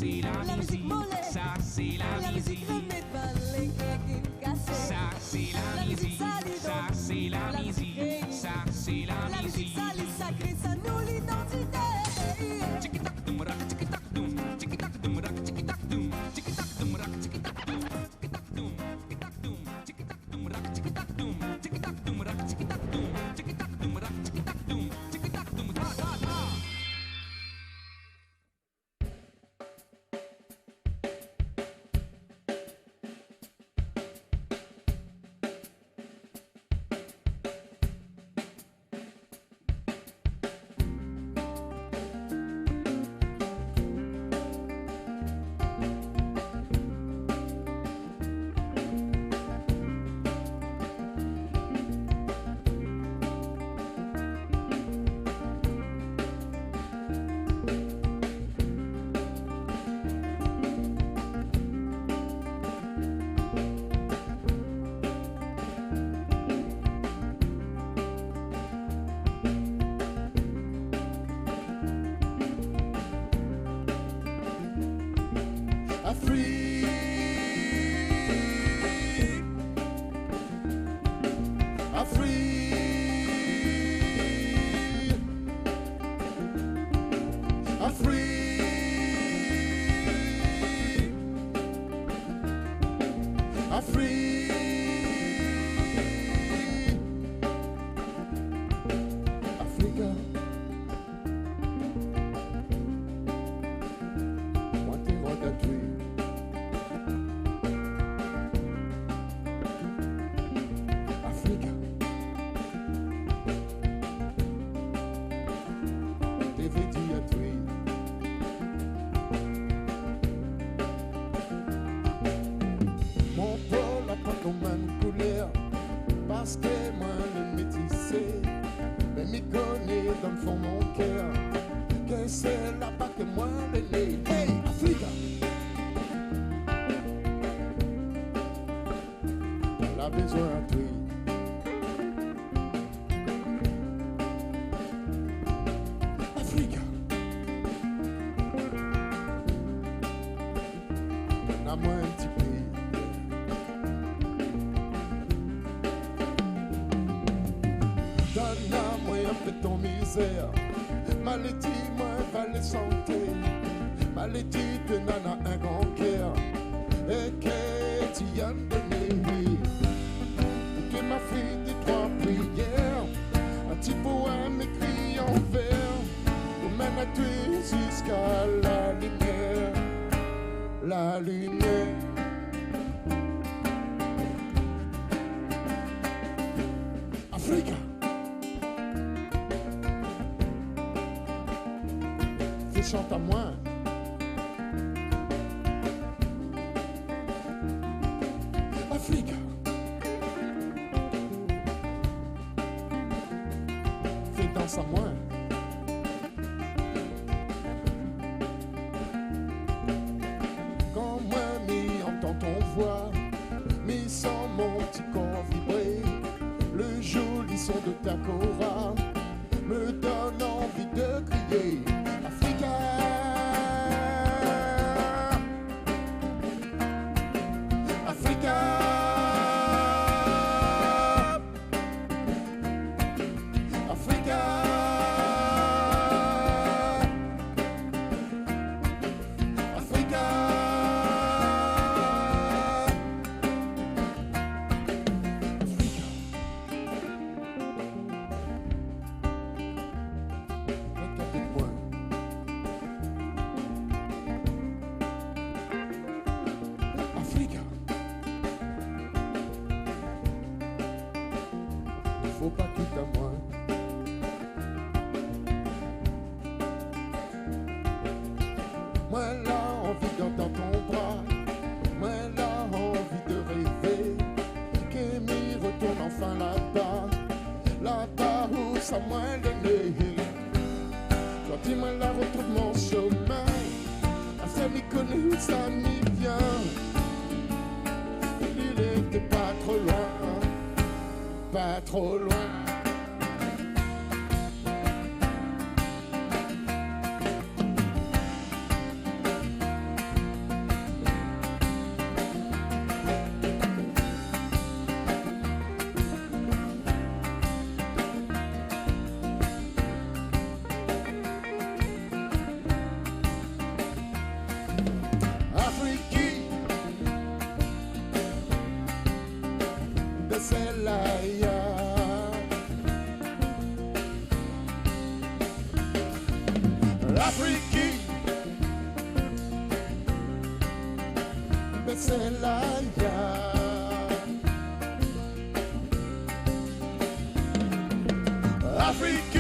c'est la musique, ça c'est la musique. Ça c'est la musique, ça c'est la musique, ça c'est la musique. Sacré, ça nous l'identité. Tiki-tac, doum, rac, tiki-tac, doum, tiki-tac, doum, rac, tiki-tac, doum, tiki-tac, doum, rac, tiki-tac, doum, tiki-tac, doum, tiki-tac, doum, tiki-tac, doum, rac, tiki-tac, doum, tiki-tac, doum, rac, tiki-tac, doum, tiki-tac, doum, rac, tiki-tac, doum, tiki-tac, doum, ta ta ta. Parce que moi le métissé, mais m'y connaît dans le fond mon cœur, que c'est là-bas que moi le né. Hey, Africa! On a besoin de toi. Africa! On a moins un petit peu. Donne-moi un peu ton misère. Maladie, moi, va les santé. Maladie de nana, un grand cœur. Et que tu y as donné. Que ma fille des trois prières. Un petit poème écrit en vers. Nous mène à toi jusqu'à la lumière. La lumière. Africa. Chante à moi. Africa. Fais danse à moi. Quand moi m'y entend ton voix, m'y sent mon petit corps vibrer. Le joli son de ta cora me donne envie de crier. Faut pas quitter à moi. Moi là envie d'entendre ton bras. Moi là envie de rêver. Que m'y retourne enfin là-bas. Là-bas où ça moi le nez. Toi dis-moi là retrouve mon chemin. Afin m'y connaître où ça m'y vient. Il était pas trop loin. Pas trop loin. Afrique, mais c'est la Afrique,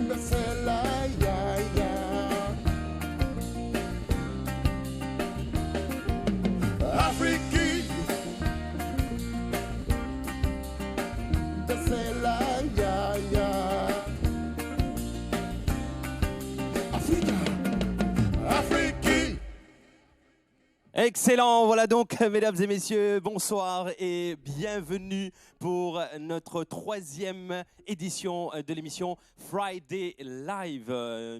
mais c'est la Afrique, mais c'est la Afrique, Afrique. Excellent, voilà donc mesdames et messieurs, bonsoir et bienvenue pour notre 3e édition de l'émission Friday Live.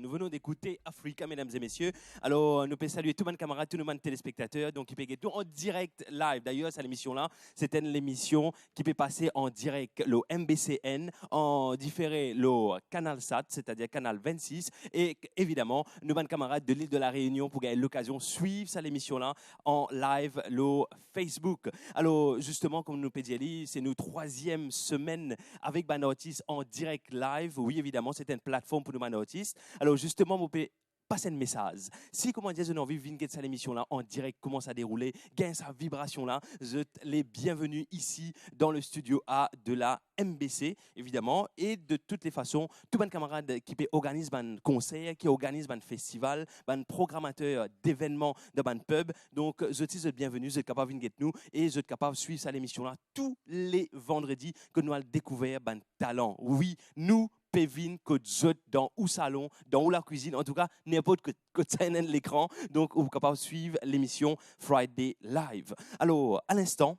Nous venons d'écouter Africa, mesdames et messieurs. Alors, nous pouvons saluer tous mes camarades, tous nos téléspectateurs, donc qui peuvent tout en direct live. D'ailleurs, cette émission-là, c'était l'émission qui peut passer en direct le MBCN, en différé le Canal Sat, c'est-à-dire Canal 26, et évidemment, nos camarades de l'île de la Réunion pour gagner l'occasion de suivre cette émission-là en live le Facebook. Alors justement, comme nous peut dire, c'est notre 3e semaine avec Ban Artist en direct live. Oui, évidemment, c'est une plateforme pour nous Ban Artist. Alors justement, vous pouvez passer un message. Si, comment dire, vous avez envie de venir cette émission-là en direct, comment ça dérouler, gagne sa vibration-là, vous êtes les bienvenus ici dans le studio A de la MBC, évidemment, et de toutes les façons, tous les camarades qui organisent un concert, qui organisent un festival, un programmateur d'événements de un pub. Donc, vous êtes bienvenus, vous êtes capables de venir nous et vous êtes capables de suivre cette émission-là tous les vendredis que nous allons découvrir un talent. Oui, nous, Pévin, que vous dans ou salon, dans ou la cuisine, en tout cas, n'importe que ça l'écran. Donc, vous êtes capable de suivre l'émission Friday Live. Alors, à l'instant,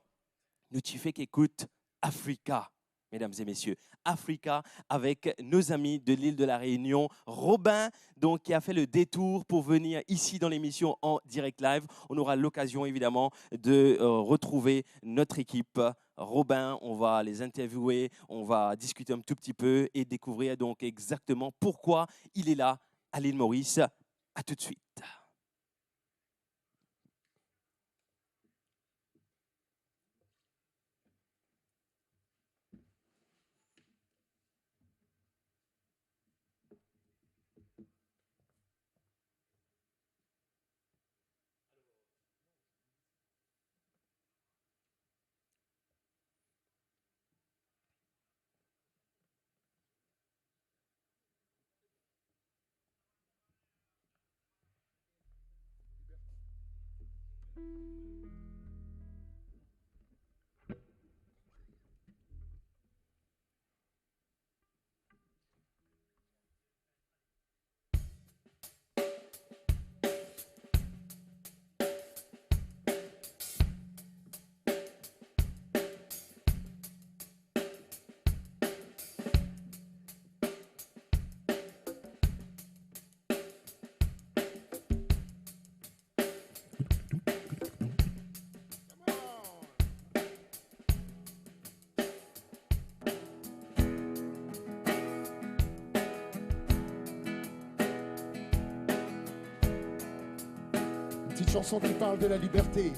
nous tu fais qu'écoute Africa, mesdames et messieurs. Africa avec nos amis de l'île de la Réunion, Robin, donc, qui a fait le détour pour venir ici dans l'émission en direct live. On aura l'occasion évidemment de retrouver notre équipe. Robin, on va les interviewer, on va discuter un tout petit peu et découvrir donc exactement pourquoi il est là à l'île Maurice. À tout de suite. Petite chanson qui parle de la liberté.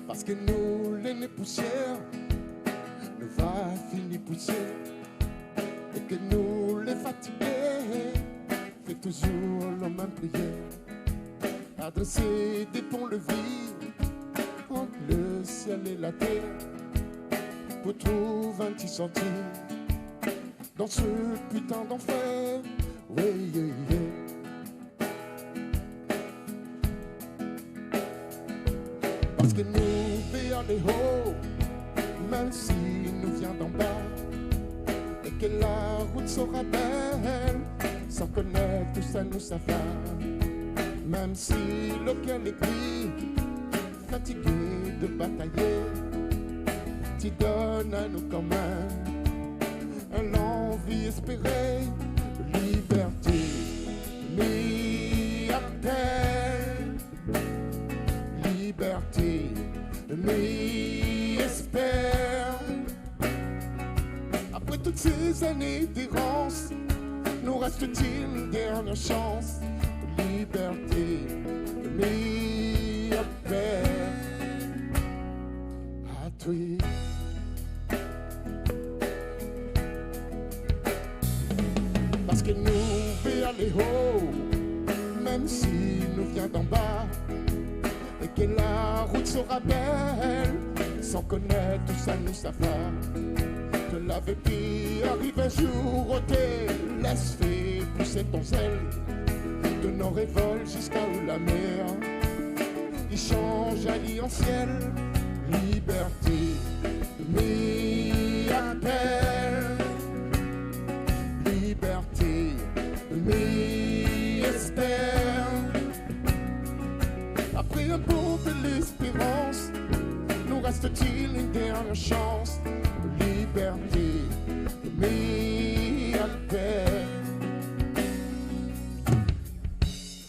Parce que nous, les nez poussières, nous va finir poussière. Et que nous, les fatigués, fait toujours la même prière. Adresser des ponts-levis entre le ciel et la terre. Pour trouver un petit sentier dans ce putain d'enfer. Oui, yeah, yeah. Parce que nous veillons les hauts, même si nous vient d'en bas, et que la route sera belle, sans connaître tout ça nous ça va. Même si le cœur est pris, fatigué de batailler, tu donnes à nous quand même l'envie espérée, liberté, liberté, liberté, mais espère. Après toutes ces années d'errance, nous reste-t-il une dernière chance, liberté. si nous vient d'en bas et que la route sera belle, sans connaître tout ça nous ça va. Que la vie arrive un jour au thé, laisse faire pousser ton zèle, de nos révoltes jusqu'à où la mer il change à en ciel. Liberté m'y appelle, liberté m'y espère. Après un bout de l'espérance, nous reste-t-il une dernière chance? Liberté m'y appelle.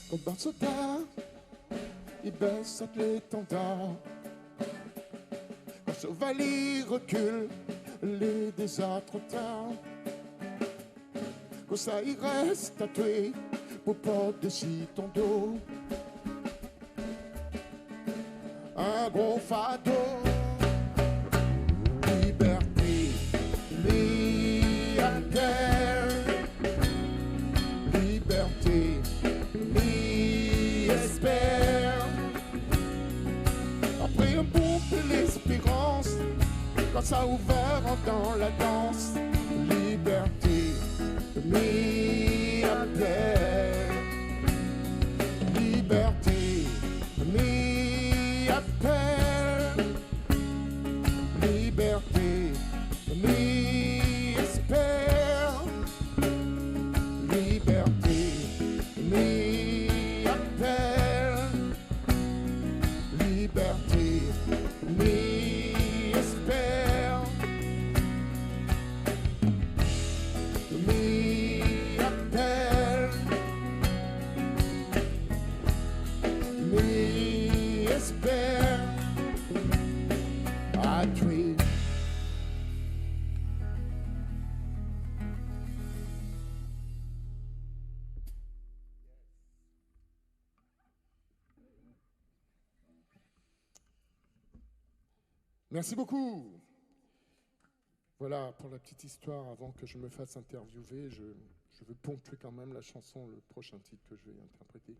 Comme dans ce tas, il baisse l'étendard. Quand chevalier recule, les déserts trop tard. Quand ça y reste tatoué pour par-dessus ton dos un gros fardeau. Liberté, m'y appelle. Liberté, m'y espère. Après un bout de l'espérance, quand ça ouvert dans la danse, liberté m'y appelle, liberté m'y appelle, liberté m'y espère, liberté m'y appelle, liberté m'y espère, m'y appelle, m'y espère. I dream. Merci beaucoup. Voilà pour la petite histoire. Avant que je me fasse interviewer, je veux ponctuer quand même la chanson, le prochain titre que je vais interpréter.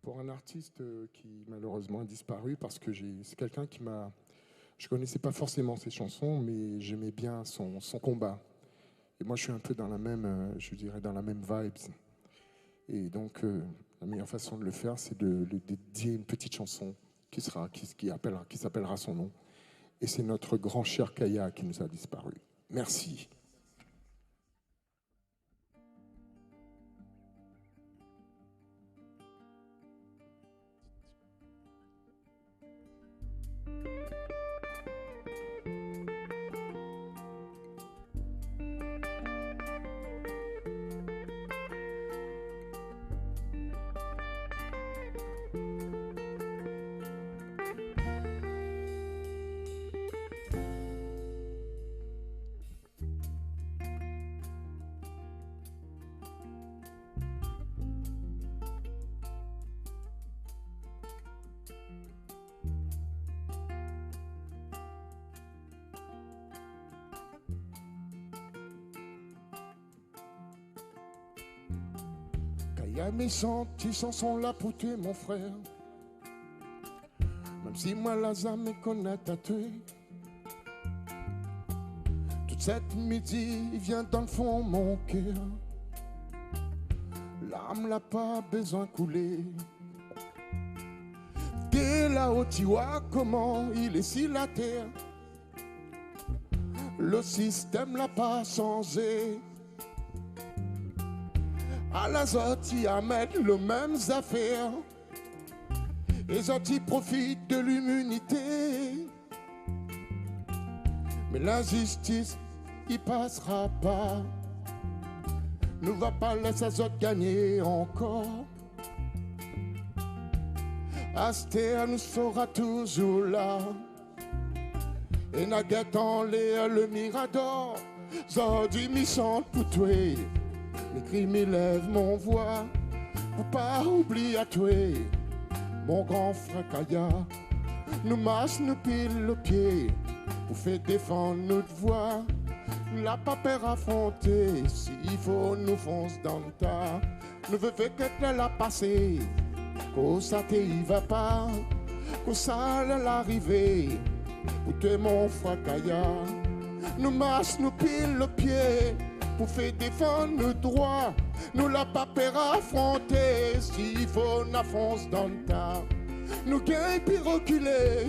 Pour un artiste qui malheureusement a disparu, parce que c'est quelqu'un qui m'a... Je connaissais pas forcément ses chansons, mais j'aimais bien son combat. Et moi, je suis un peu dans la même, je dirais, dans la même vibes. Et donc, la meilleure façon de le faire, c'est de lui dédier une petite chanson qui s'appellera son nom. Et c'est notre grand cher Kaya qui nous a disparu. Merci. Kaya, mes sentis sont là pour tuer mon frère. Même si moi la me connaît à tuer. Toute cette midi vient dans le fond mon cœur. L'âme n'a pas besoin de couler. Dès là-haut tu vois comment il est si la terre. Le système l'a pas changé. À la sortie à mettre les mêmes affaires. Et sorties profitent de l'immunité. Mais la justice, il passera pas. Ne va pas laisser les autres gagner encore. Astéa nous sera toujours là. Et n'a guettant le mirador. Zordi mi chante pour toi. Les crimes élèvent mon voix. Pour pas oublier à toi. Mon grand frère Kaya. Nous marche, nous pile le pied. Pour faire défendre notre voix. Nous n'a pas peur à affronter. S'il faut, nous fonce dans le tas. Nous veux que la passé, que ça t'y va pas, que ça l'arrivée, pour te mon fracaya. Nous marche, nous pile le pied, pour faire défendre nos droits. Nous la pas peur affronter, s'il faut on avance dans le tas. Nous gagne puis reculer,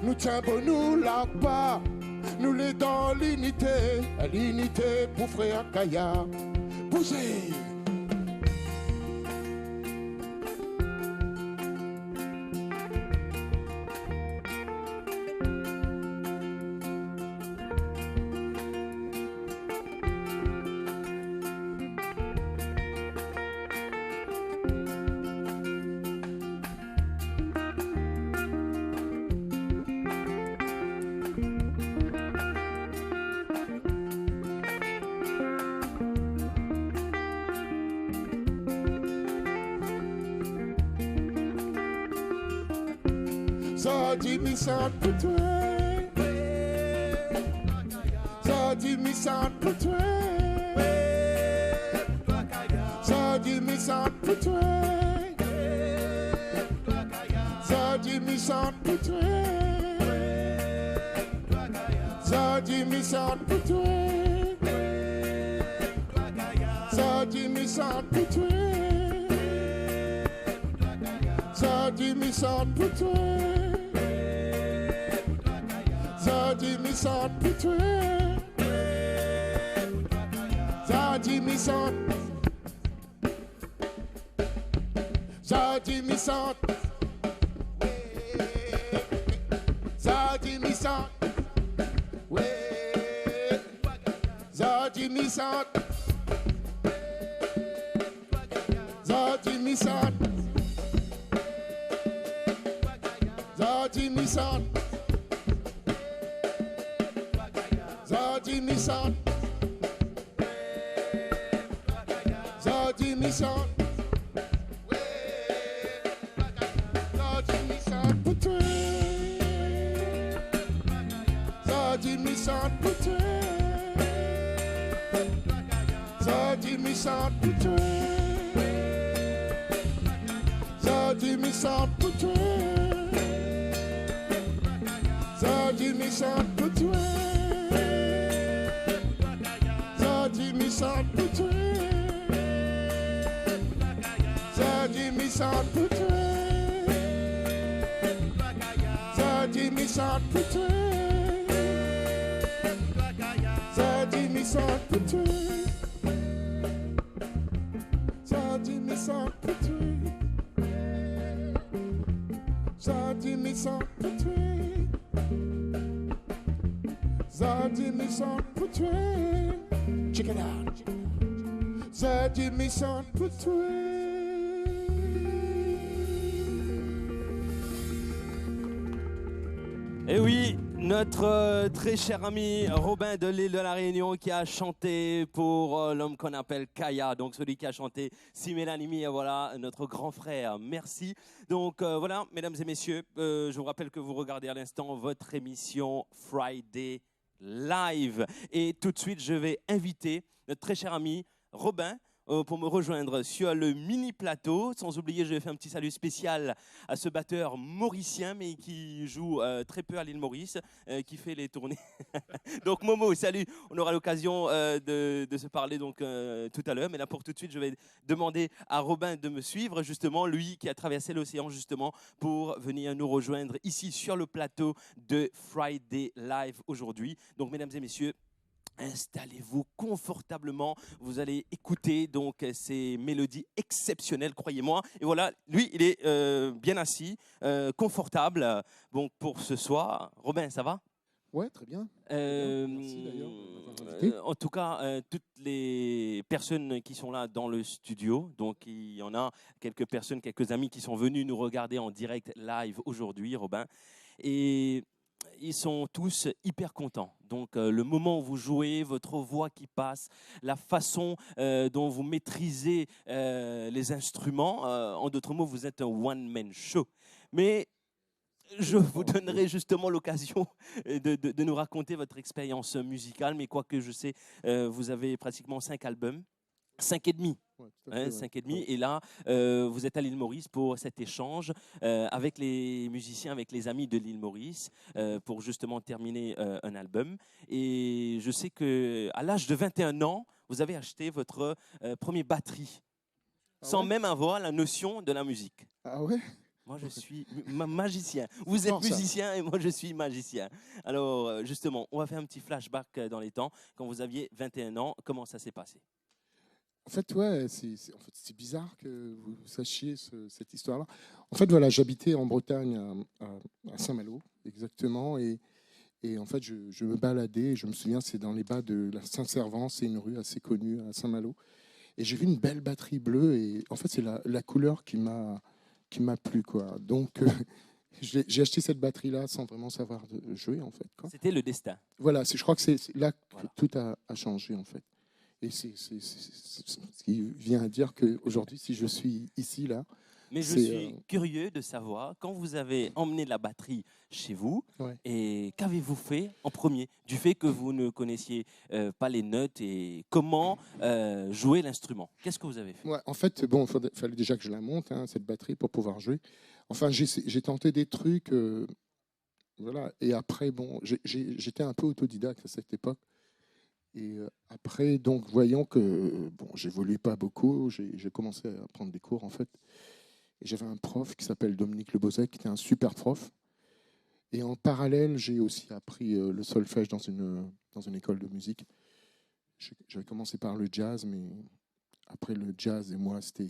nous tiens bon nous la pas. Nous les dans l'unité pour frère Kaya. Bougez! Ça dit mi sant pour toi. Ça dit mi sant pour toi. Ça dit mi sant pour toi. Ça dit mi sant pour toi. Ça dit mi sant pour toi. Ça dit mi sant pour toi. Ça dit mi sant pour toi. Zadi mi sant pour toi. Zadi mi sant. Zadi mi sant. Zadi mi sant. Zadi mi sant. Zadi mi sant. Zadi mi sant. Zadi mi sant. Zadi mi sant. Zadi mi sant pour toi. Zadi mi sant pour toi. Zadi mi sant pour toi. Zadi mi sant pour toi. Zadi mi sant pour toi. Zadi mi sant pour toi. Zadi mi sant pour toi. Zadi mi sant pour toi. Zadi mi sant pour toi. Zadi mi sant pour toi. Zadi mi sant pour toi. Zadi mi sant pour toi. Check it out. Zadi mi sant pour toi. Et oui, notre très cher ami Robin de l'île de la Réunion qui a chanté pour l'homme qu'on appelle Kaya, donc celui qui a chanté Si Mélanimi, voilà, notre grand frère. Merci. Donc voilà, mesdames et messieurs, je vous rappelle que vous regardez à l'instant votre émission Friday Live. Et tout de suite, je vais inviter notre très cher ami Robin pour me rejoindre sur le mini plateau. Sans oublier, je vais faire un petit salut spécial à ce batteur mauricien, mais qui joue très peu à l'île Maurice, qui fait les tournées. Donc Momo, salut. On aura l'occasion de se parler donc tout à l'heure. Mais là, pour tout de suite, je vais demander à Robin de me suivre, justement, lui qui a traversé l'océan justement pour venir nous rejoindre ici sur le plateau de Friday Live aujourd'hui. Donc, mesdames et messieurs, installez-vous confortablement, vous allez écouter donc ces mélodies exceptionnelles, croyez-moi. Et voilà, lui, il est bien assis, confortable. Donc pour ce soir, Robin, ça va? Ouais, très bien. Merci d'ailleurs de m'avoir invité. En tout cas, toutes les personnes qui sont là dans le studio, donc il y en a quelques personnes, quelques amis qui sont venus nous regarder en direct live aujourd'hui, Robin. Et ils sont tous hyper contents. Donc, le moment où vous jouez, votre voix qui passe, la façon dont vous maîtrisez les instruments. En d'autres mots, vous êtes un one-man show. Mais je vous donnerai justement l'occasion de nous raconter votre expérience musicale. Mais quoique je sais, vous avez pratiquement 5 albums. 5,5. Ouais, tout à fait, ouais. 5,5. Ouais. Et là, vous êtes à l'île Maurice pour cet échange avec les musiciens, avec les amis de l'île Maurice, pour justement terminer un album. Et je sais qu'à l'âge de 21 ans, vous avez acheté votre premier batterie, Ah sans ouais? même avoir la notion de la musique. Ah ouais? Moi, je suis magicien. Vous êtes fort, ça. musicien et moi, je suis magicien. Alors, justement, on va faire un petit flashback dans les temps. Quand vous aviez 21 ans, comment ça s'est passé? En fait, ouais, en fait, c'est bizarre que vous sachiez cette histoire-là. En fait, voilà, j'habitais en Bretagne, à Saint-Malo, exactement, et en fait, je me baladais, et je me souviens, c'est dans les bas de la Saint-Servant, c'est une rue assez connue à Saint-Malo, et j'ai vu une belle batterie bleue, et en fait, c'est la couleur qui m'a plu, quoi. Donc, j'ai acheté cette batterie-là sans vraiment savoir jouer, en fait, quoi. C'était le destin. Voilà, je crois que c'est là que Voilà. tout a changé, en fait. Et c'est ce qui vient à dire qu'aujourd'hui, si je suis ici, là, Mais je c'est... suis curieux de savoir, quand vous avez emmené la batterie chez vous, Ouais. et qu'avez-vous fait en premier? Du fait que vous ne connaissiez pas les notes et comment jouer l'instrument. Qu'est-ce que vous avez fait? Ouais, en fait, bon, fallait déjà que je la monte, hein, cette batterie, pour pouvoir jouer. Enfin, j'ai tenté des trucs, voilà. Et après, bon, j'étais un peu autodidacte à cette époque. Et après, donc, voyant que bon, j'évoluais pas beaucoup, j'ai commencé à prendre des cours, en fait. Et j'avais un prof qui s'appelle Dominique Lebozec, qui était un super prof. Et en parallèle, j'ai aussi appris le solfège dans une école de musique. J'avais commencé par le jazz, mais après le jazz et moi, c'était...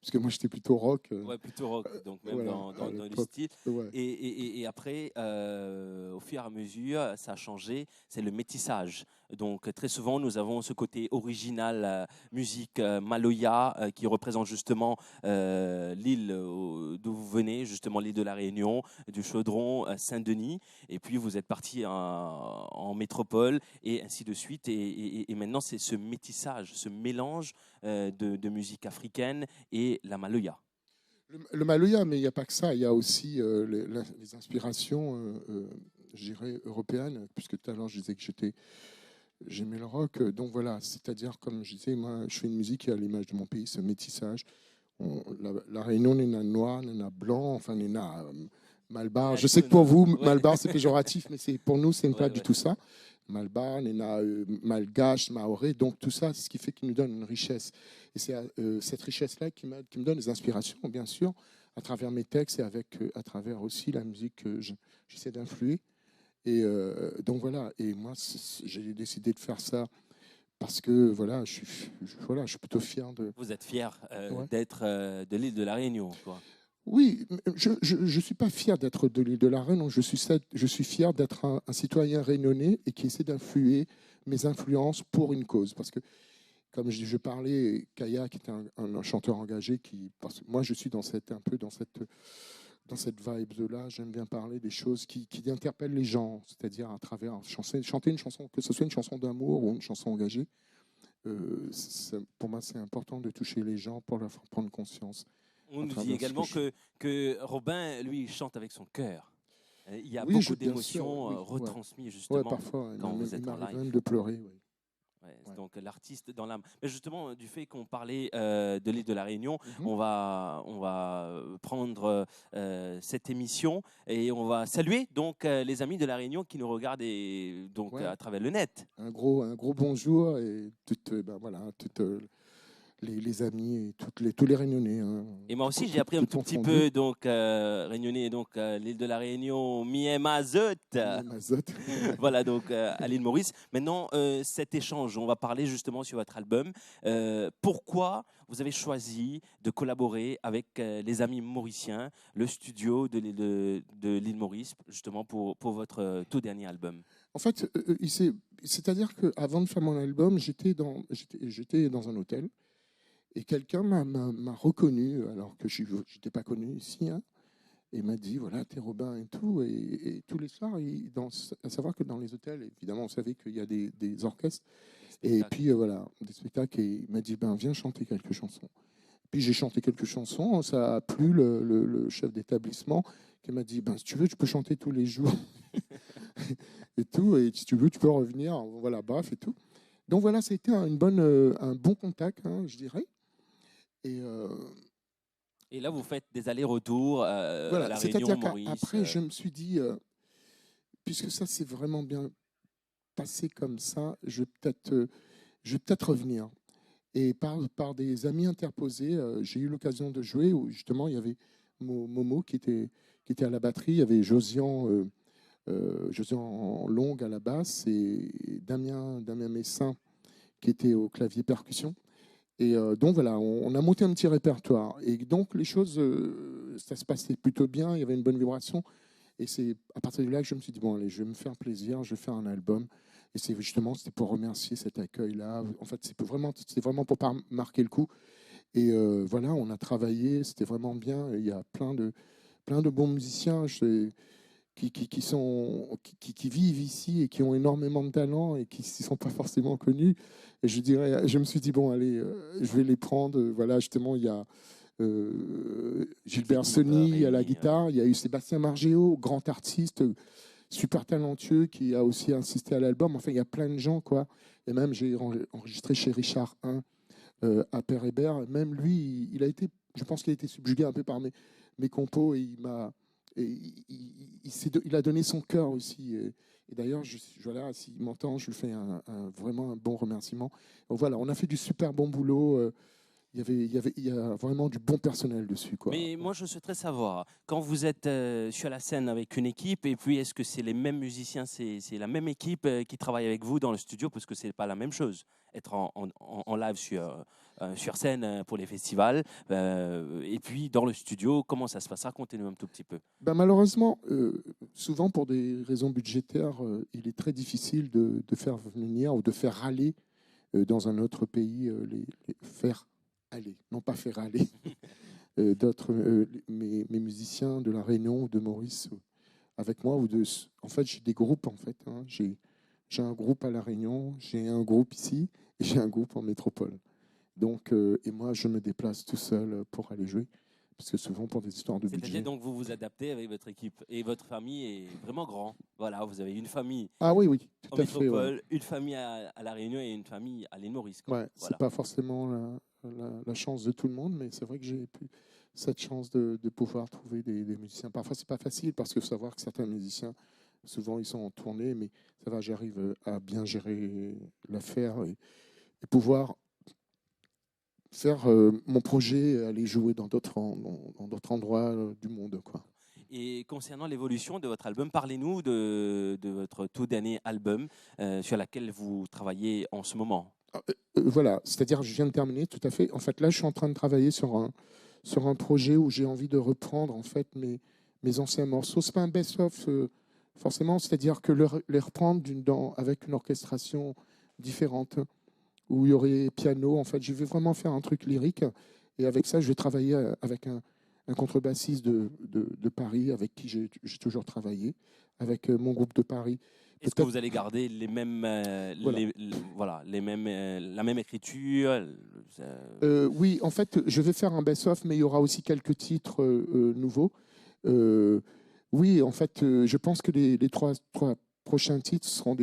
Parce que moi, j'étais plutôt rock. Ouais, plutôt rock, donc même voilà, dans à les l'époque. styles. Ouais. Et après, au fur et à mesure, ça a changé, c'est le métissage. Donc très souvent, nous avons ce côté original, musique maloya, qui représente justement l'île d'où vous venez, justement l'île de la Réunion, du Chaudron, Saint-Denis. Et puis vous êtes parti en métropole et ainsi de suite. Et maintenant, c'est ce métissage, ce mélange de musique africaine et la maloya. Le maloya, mais il n'y a pas que ça. Il y a aussi les inspirations, je dirais, européennes, puisque tout à l'heure, je disais que j'aimais le rock. Donc voilà, c'est-à-dire, comme je disais, moi, je fais une musique qui est à l'image de mon pays, ce métissage. La Réunion n'est pas noir, n'est pas blanc, enfin, n'est pas malbar. Je sais que pour vous, Ouais. malbar, c'est péjoratif, mais pour nous, ce n'est pas Ouais, du ouais. tout ça. Malbar, n'est pas malgache, maoré. Donc tout ça, c'est ce qui fait qu'il nous donne une richesse. Et c'est cette richesse-là qui me donne des inspirations, bien sûr, à travers mes textes et à travers aussi la musique que j'essaie d'influer. Et donc voilà, et moi, j'ai décidé de faire ça parce que voilà, je suis plutôt fier de... Vous êtes fier Ouais. d'être de l'île de la Réunion, quoi. Oui, je ne suis pas fier d'être de l'île de la Réunion, je suis fier d'être un citoyen réunionnais et qui essaie d'influer mes influences pour une cause. Parce que, comme je parlais, Kaya, qui était un chanteur engagé, parce que moi, je suis un peu dans cette vibe-là, j'aime bien parler des choses qui interpellent les gens, c'est-à-dire à travers chanter une chanson, que ce soit une chanson d'amour ou une chanson engagée. Pour moi, c'est important de toucher les gens pour leur faire prendre conscience. On nous dit travers ce également que que Robin, lui, chante avec son cœur. Il y a Oui, beaucoup bien d'émotions sûr, oui, retransmises Ouais, justement parfois, quand vous il êtes en m'arrive live. même de pleurer. Ouais. Ouais, Ouais. donc l'artiste dans l'âme. Mais justement, du fait qu'on parlait de l'île de la Réunion, Mhm. on va prendre cette émission et on va saluer donc les amis de la Réunion qui nous regardent donc Ouais. à travers le net. Un gros bonjour et toutes les amis et tous les Réunionnais. Hein, Et moi aussi, j'ai appris un tout petit confondu. peu donc réunionnais, donc l'île de la Réunion, Miemazot. Mazotte. Voilà, donc à l'île Maurice. Maintenant, cet échange, on va parler justement sur votre album. Pourquoi vous avez choisi de collaborer avec les amis mauriciens, le studio de l'île Maurice, justement pour votre tout dernier album? En fait, c'est-à-dire qu'avant de faire mon album, j'étais dans un hôtel et quelqu'un m'a reconnu, alors que je n'étais pas connu ici, hein, et m'a dit, voilà, t'es Robin et tout. Et tous les soirs, à savoir que dans les hôtels, évidemment, vous savez qu'il y a des orchestres. Et puis, voilà, des spectacles. Et il m'a dit, ben, viens chanter quelques chansons. Puis j'ai chanté quelques chansons. Ça a plu le chef d'établissement qui m'a dit, ben, si tu veux, tu peux chanter tous les jours. et tout. Et si tu veux, tu peux revenir. Voilà, baf et tout. Donc voilà, c'était un bon contact, hein, je dirais. Et Et là, vous faites des allers-retours à voilà, La Réunion, c'est-à-dire Maurice. qu'après, je me suis dit, puisque ça s'est vraiment bien passé comme ça, je vais peut-être revenir. Et par des amis interposés, j'ai eu l'occasion de jouer où justement il y avait Momo qui était à la batterie, il y avait Josian Long à la basse et Damien Messin qui était au clavier percussion. Et donc voilà, on a monté un petit répertoire. Et donc les choses, ça se passait plutôt bien, il y avait une bonne vibration. Et c'est à partir de là que je me suis dit, bon allez, je vais me faire plaisir, je vais faire un album. Et c'était pour remercier cet accueil-là. En fait, c'est vraiment pour pas marquer le coup. Et voilà, on a travaillé, c'était vraiment bien. Et il y a plein de bons musiciens qui vivent ici et qui ont énormément de talent et qui ne sont pas forcément connus. Et je me suis dit, bon, allez, je vais les prendre. Voilà, justement, il y a Gilbert Sony à la guitare, il y a eu Sébastien Margéo, grand artiste, super talentueux, qui a aussi assisté à l'album. Enfin, il y a plein de gens, quoi. Et même, j'ai enregistré chez Richard I à Père-Hébert. Même lui, je pense qu'il a été subjugué un peu par mes compos et il a donné son cœur aussi. Et d'ailleurs, voilà, s'il m'entend, je lui fais vraiment un bon remerciement. Donc voilà, on a fait du super bon boulot. Il y a vraiment du bon personnel dessus, quoi. Mais moi, je souhaiterais savoir, quand vous êtes sur la scène avec une équipe, et puis est-ce que c'est les mêmes musiciens, c'est la même équipe qui travaille avec vous dans le studio, parce que c'est pas la même chose, être en live sur scène pour les festivals, et puis dans le studio, comment ça se passe? Racontez-nous un tout petit peu. Ben malheureusement, souvent pour des raisons budgétaires, il est très difficile de faire venir ou de faire râler dans un autre pays, faire aller, non pas faire aller, mes musiciens de La Réunion ou de Maurice avec moi. En fait, j'ai des groupes, en fait. Hein. J'ai un groupe à La Réunion, j'ai un groupe ici et j'ai un groupe en métropole. Donc, et moi, je me déplace tout seul pour aller jouer. Parce que souvent, pour des histoires de budget. C'est-à-dire donc vous vous adaptez avec votre équipe et votre famille est vraiment grand. Voilà, vous avez une famille Ah oui, tout en à fait. Ouais. métropole, une famille à La Réunion et une famille à l'île Maurice. Ouais, Voilà. c'est pas forcément la chance de tout le monde, mais c'est vrai que j'ai eu cette chance de pouvoir trouver des musiciens. Parfois, c'est pas facile parce que faut savoir que certains musiciens, souvent, ils sont en tournée, mais ça va, j'arrive à bien gérer l'affaire et pouvoir faire mon projet, aller jouer dans d'autres endroits du monde, quoi. Et concernant l'évolution de votre album, parlez-nous de votre tout dernier album sur lequel vous travaillez en ce moment. Voilà, c'est-à-dire je viens de terminer, tout à fait. En fait, là, je suis en train de travailler sur un projet où j'ai envie de reprendre en fait mes anciens morceaux. C'est pas un best-of forcément, c'est-à-dire que les reprendre avec une orchestration différente, où il y aurait piano. En fait, je vais vraiment faire un truc lyrique. Et avec ça, je vais travailler avec un contrebassiste de Paris, avec qui j'ai toujours travaillé, avec mon groupe de Paris. Est-ce que vous allez garder les mêmes, la même écriture? Oui, en fait, je vais faire un best-of, mais il y aura aussi quelques titres nouveaux. Oui, en fait, je pense que les trois prochains titres seront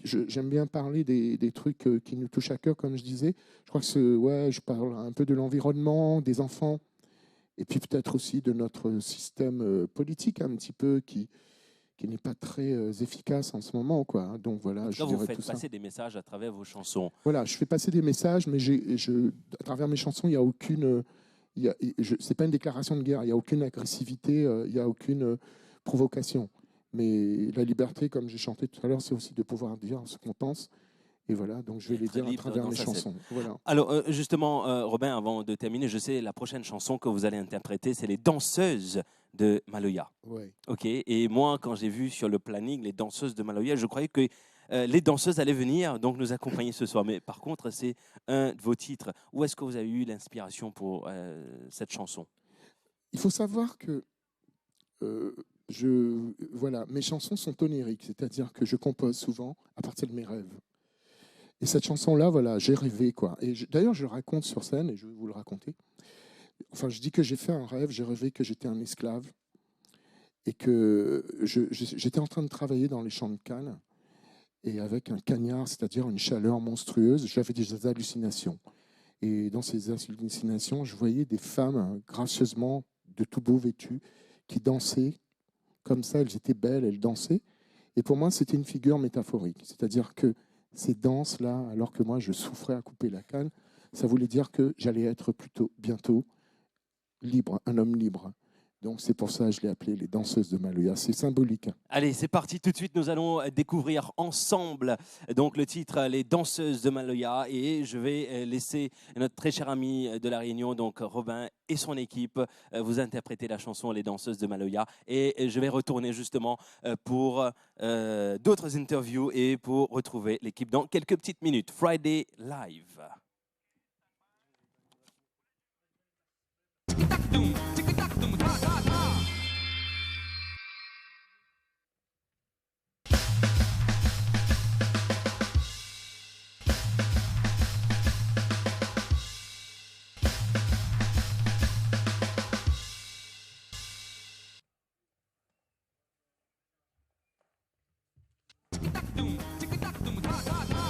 j'aime bien parler des trucs qui nous touchent à cœur, comme je disais. Je crois que je parle un peu de l'environnement, des enfants, et puis peut-être aussi de notre système politique un petit peu qui n'est pas très efficace en ce moment, quoi. Donc voilà, je vous faites passer des messages à travers vos chansons. Voilà, je fais passer des messages, mais à travers mes chansons, il y a aucune, c'est pas une déclaration de guerre, il y a aucune agressivité, il y a aucune provocation. Mais la liberté, comme j'ai chanté tout à l'heure, c'est aussi de pouvoir dire ce qu'on pense. Et voilà, donc je vais les dire à travers mes chansons. Voilà. Alors justement, Robin, avant de terminer, je sais la prochaine chanson que vous allez interpréter, c'est Les Danseuses de Maloya. Ouais. Ok. Et moi, quand j'ai vu sur le planning Les Danseuses de Maloya, je croyais que les danseuses allaient venir donc nous accompagner ce soir. Mais par contre, c'est un de vos titres. Où est-ce que vous avez eu l'inspiration pour cette chanson? Il faut savoir que voilà, mes chansons sont oniriques, c'est-à-dire que je compose souvent à partir de mes rêves. Et cette chanson-là, voilà, j'ai rêvé, quoi. Et d'ailleurs, je le raconte sur scène, et je vais vous le raconter. Enfin, je dis que j'ai fait un rêve, j'ai rêvé que j'étais un esclave, et que j'étais en train de travailler dans les champs de canne, et avec un cagnard, c'est-à-dire une chaleur monstrueuse. J'avais des hallucinations. Et dans ces hallucinations, je voyais des femmes gracieusement, de tout beau vêtues, qui dansaient comme ça. Elles étaient belles, elles dansaient. Et pour moi, c'était une figure métaphorique. C'est-à-dire que ces danses-là, alors que moi, je souffrais à couper la canne, ça voulait dire que j'allais être plutôt bientôt libre, un homme libre. Donc c'est pour ça que je l'ai appelé les danseuses de Maloya. C'est symbolique. Allez, c'est parti tout de suite. Nous allons découvrir ensemble donc le titre Les danseuses de Maloya et je vais laisser notre très cher ami de la Réunion, donc Robin et son équipe, vous interpréter la chanson Les danseuses de Maloya et je vais retourner justement pour d'autres interviews et pour retrouver l'équipe dans quelques petites minutes. Friday Live. Ticky-tack-doom, ticky-tack-doom, ta-ta-ta. Ticky-tack-doom, ticky-tack-doom, ta-ta-ta.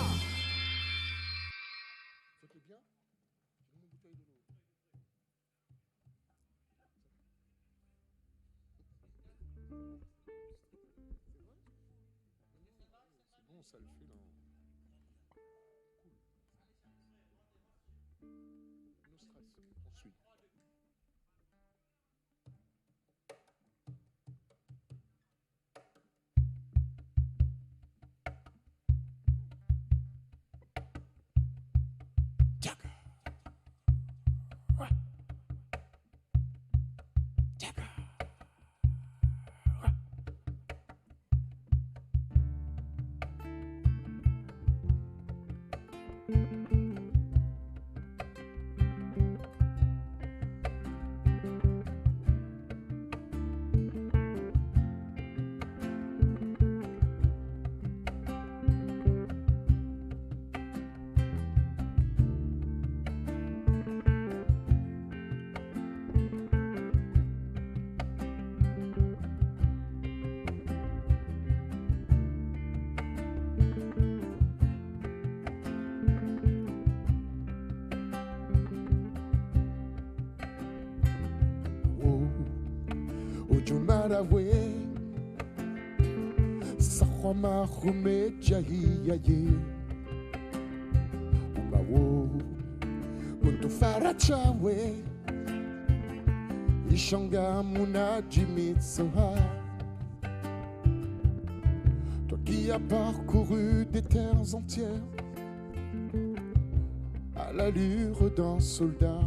Bon, ça le fait dans... No stress, on suit. Ujumarawe Sakwama Hume Jahiyaye Umawo Untufara Chawe Ishanga Muna Jimitsoha. Toi qui as parcouru des terres entières à l'allure d'un soldat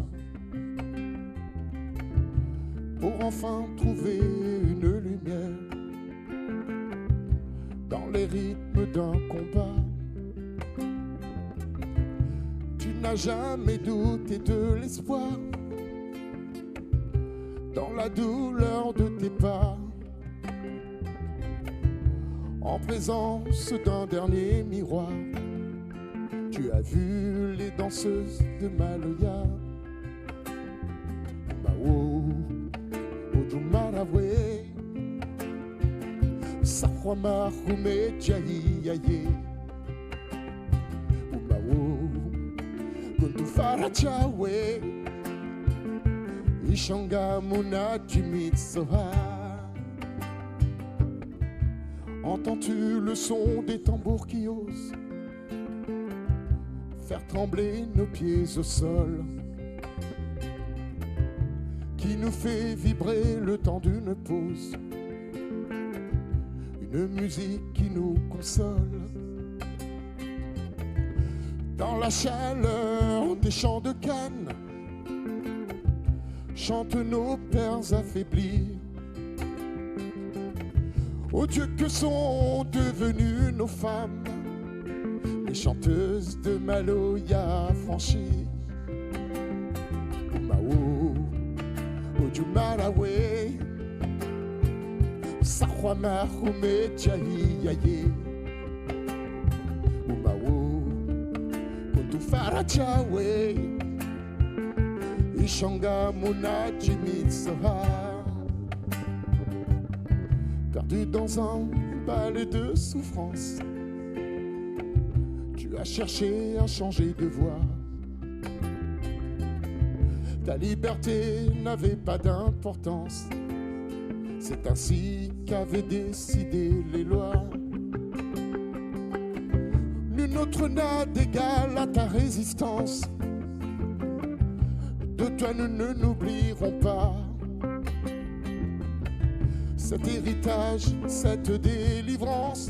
pour enfin trouver une lumière dans les rythmes d'un combat. Tu n'as jamais douté de l'espoir dans la douleur de tes pas, en présence d'un dernier miroir. Tu as vu les danseuses de Maloya. Mao Ujumarawe Sakwama Hume Jahiyaye Umao Kuntufara Chawe Ishanga Muna Jimitsoha. Entends-tu le son des tambours qui osent faire trembler nos pieds au sol, qui nous fait vibrer le temps d'une pause, une musique qui nous console. Dans la chaleur des champs de canne, chantent nos pères affaiblis. Oh Dieu, que sont devenues nos femmes, les chanteuses de Maloya franchies. Mao Ujumarawe Sakwama Hume Jahiyaye Umao Kuntufara Chawe Ishanga Muna Jimitsoha. Perdu dans un balai de souffrance, as cherché à changer de voie. Ta liberté n'avait pas d'importance. C'est ainsi qu'avaient décidé les lois. Nul autre n'a d'égal à ta résistance. De toi nous ne n'oublierons pas cet héritage, cette délivrance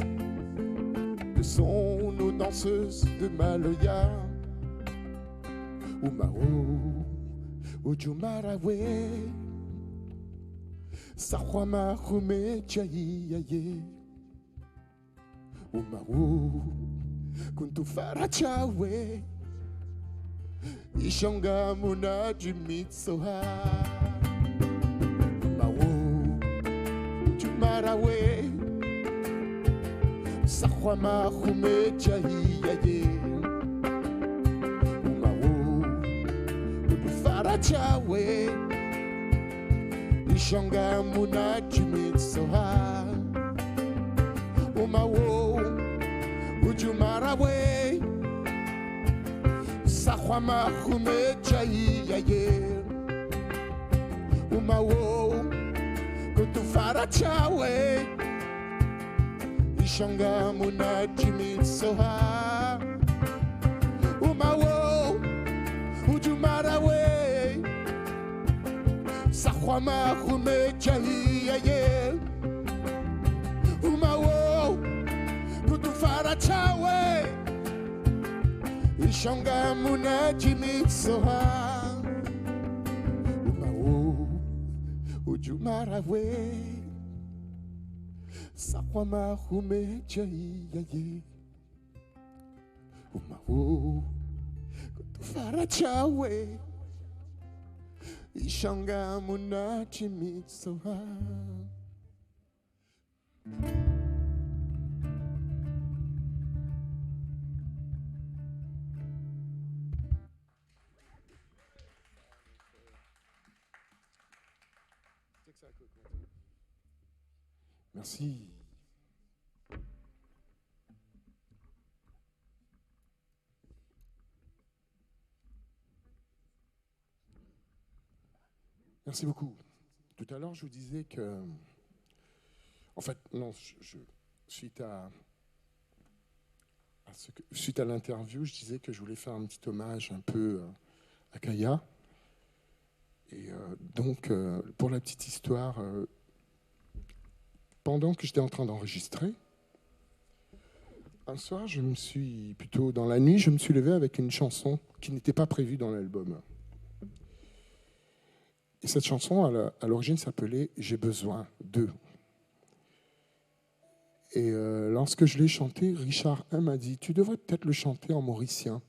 que sont nos danseuses de Maloya. Umaro, Ujumarawe, Sahwama Hume Chayiaye. Umaro, Kuntufarachawe, Ishonga Muna Jimitsoha. Marawe Sakwama Hume Chahiyaye Umawo Udufarachawe Ishonga Muna Jimitsoha Umawo Ujumarawe Sakwama Hume Chahiyaye Umawo Farachawe Ishanga Muna Jimitsoha Umawo Ujumarawe Sakwama Hume Chahiyaye Umawo Kutufarachawe Ishanga Muna Jimitsoha Ujumarawe Sakwama Hume Chahiyaye Umawo Kutufarachawe Ishanga Muna Jimitsoha. Merci. Merci beaucoup. Tout à l'heure, je vous disais que... En fait, non, suite à l'interview, je disais que je voulais faire un petit hommage un peu à Kaya. Et donc, pour la petite histoire... Pendant que j'étais en train d'enregistrer, un soir, plutôt dans la nuit, je me suis levé avec une chanson qui n'était pas prévue dans l'album. Et cette chanson, à l'origine, s'appelait « J'ai besoin d'eux ». Et lorsque je l'ai chantée, Richard M. m'a dit « Tu devrais peut-être le chanter en mauricien ».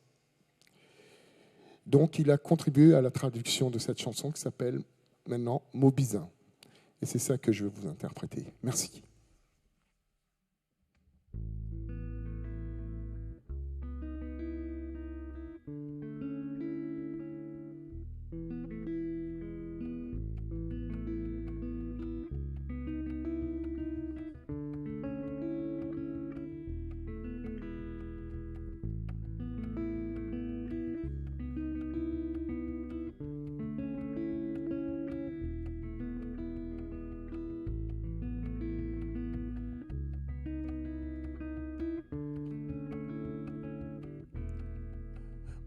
Donc, il a contribué à la traduction de cette chanson qui s'appelle maintenant « Mobizin ». Et c'est ça que je vais vous interpréter. Merci.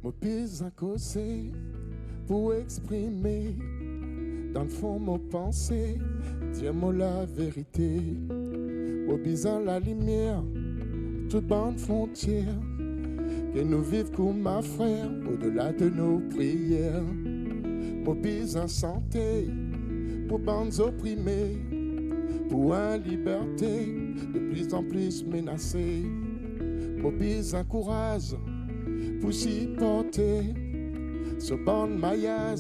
Mon pèse à causer pour exprimer dans le fond mon pensée, dire-moi la vérité. Mon bizarre la lumière, toute bande frontière, que nous vivons comme ma frère au-delà de nos prières. Mon bizarre santé pour bandes opprimées, pour une liberté de plus en plus menacée. Mon bizarre courage pour s'y porter, ce bande maillage,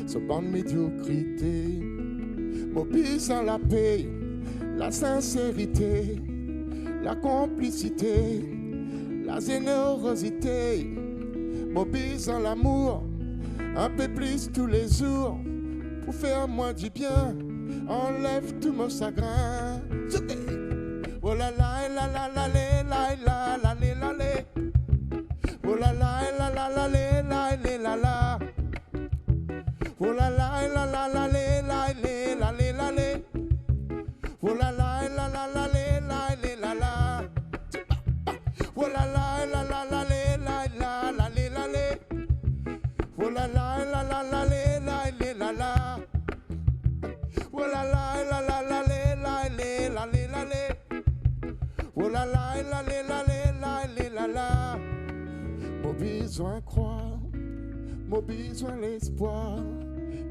ce bande médiocrité. Mobile à la paix, la sincérité, la complicité, la générosité. Mobile à l'amour, un peu plus tous les jours, pour faire moins du bien, enlève tout mon chagrin. Oh la la la la la la la la la la la. la la le la le la la. Oh la la la la la le la le la le la le. Oh la la la la la le la le la la. Oh la la la la la le la la la le la le. Oh la la la la la le la le la la. Oh la la la la la le la le la le la le. Oh la la la le la le la le la la. Mon besoin croire, mon besoin l'espoir,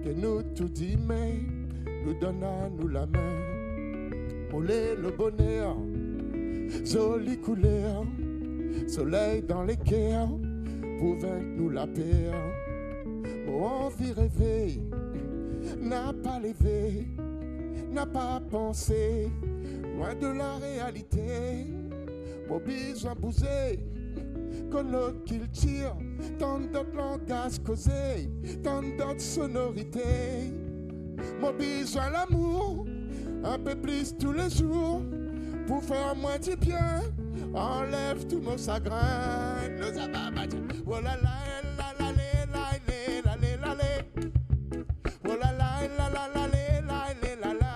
que nous tout dit mais nous donne à nous la main. Moller le bonheur, jolie couleur, soleil dans les cœurs, pour vaincre nous la paix. Mon envie rêver, n'a pas levé, n'a pas pensé, loin de la réalité. Mon besoin bousé, qu'on l'autre qu'il tire, tant d'autres langages causés, tant d'autres sonorités. Mon besoin l'amour, un peu plus tous les jours, pour faire moins du bien, enlève tous nos chagrins. Nos ababadja, oh la la la la la la la la la. Oh la la la la la la la la.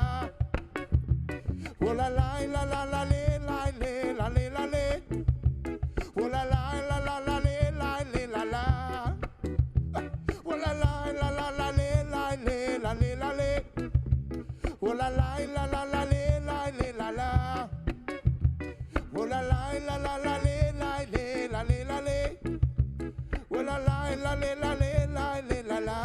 Oh la la la la la la la la. Oh la la la la la la la. Oh la la la la la la. Oh la la la la la la. Oh la la la la la la. Oh la la la la la.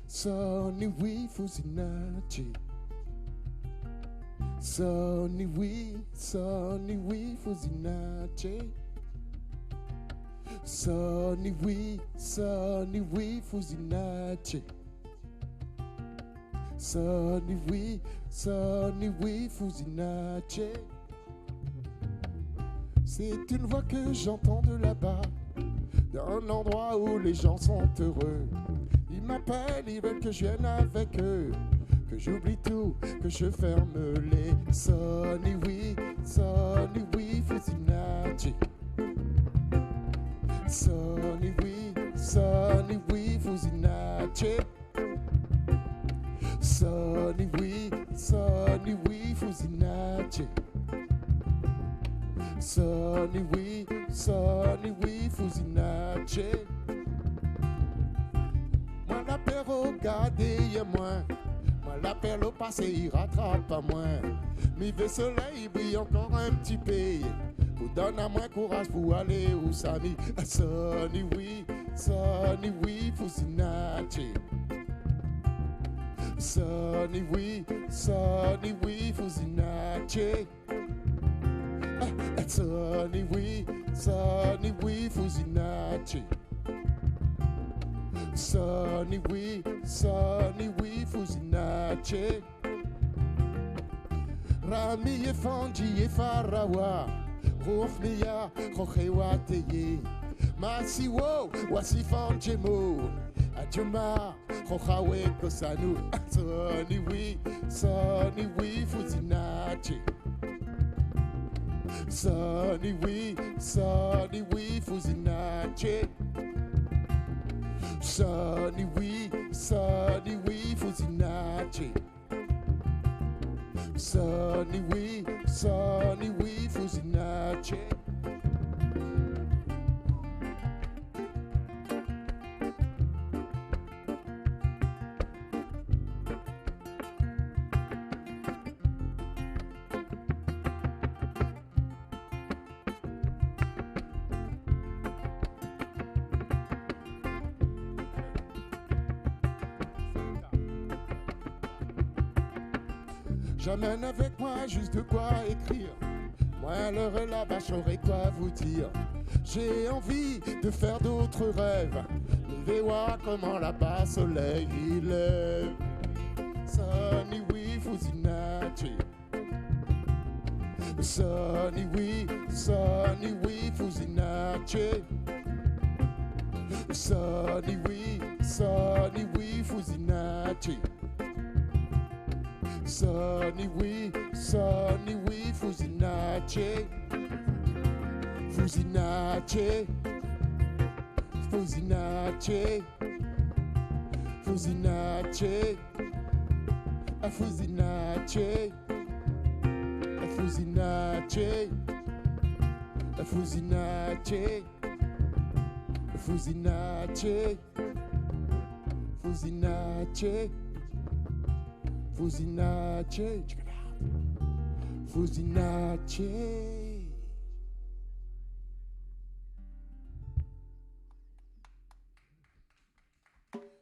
Sony we fuzinachi. Sony we fuzinachi. Sony we fuzinachi. Sony we fuzinachi. C'est une voix que j'entends de là-bas, d'un endroit où les gens sont heureux. Ils m'appellent, ils veulent que je vienne avec eux, que j'oublie tout, que je ferme les Sony we fuzinachi. Sony we fuzinachi. Sony we fuzinachi. Sony we fuzinachi. Moi l'apéro gardé y'a moins, moi l'appel au passé il rattrape pas moins. Mi ve soleil brille encore un petit peu, vous donne à moins courage pour aller où ça mi. Sony we fuzinachi. Sony we fuzinachi. Sony we fuzinachi. Sony we fuzinachi. Rami e Fanji e Farawa, Rofnia, Rochewa Teye, Masiwo, Wasifan Jemo, Adjuma, Rochawe Kosanu. Sony we fuzinachi. Sonny we fuzinache. Sonny we fuzinache. Sonny we fuzinache. J'amène avec moi juste de quoi écrire. Moi, l'heure là-bas, j'aurais quoi vous dire. J'ai envie de faire d'autres rêves. Lever voir comment là-bas soleil il lève. Sonny we fuzinache. Sonny we fuzinache. Sonny we fuzinache. Sonny we fuzinache. Fuzinache. Fuzinache. Fuzinache. A fuzinache. A fuzinache. A fuzinache. A fuzinache. Fuzinache. Fuzinache. Check it out. Fuzinache.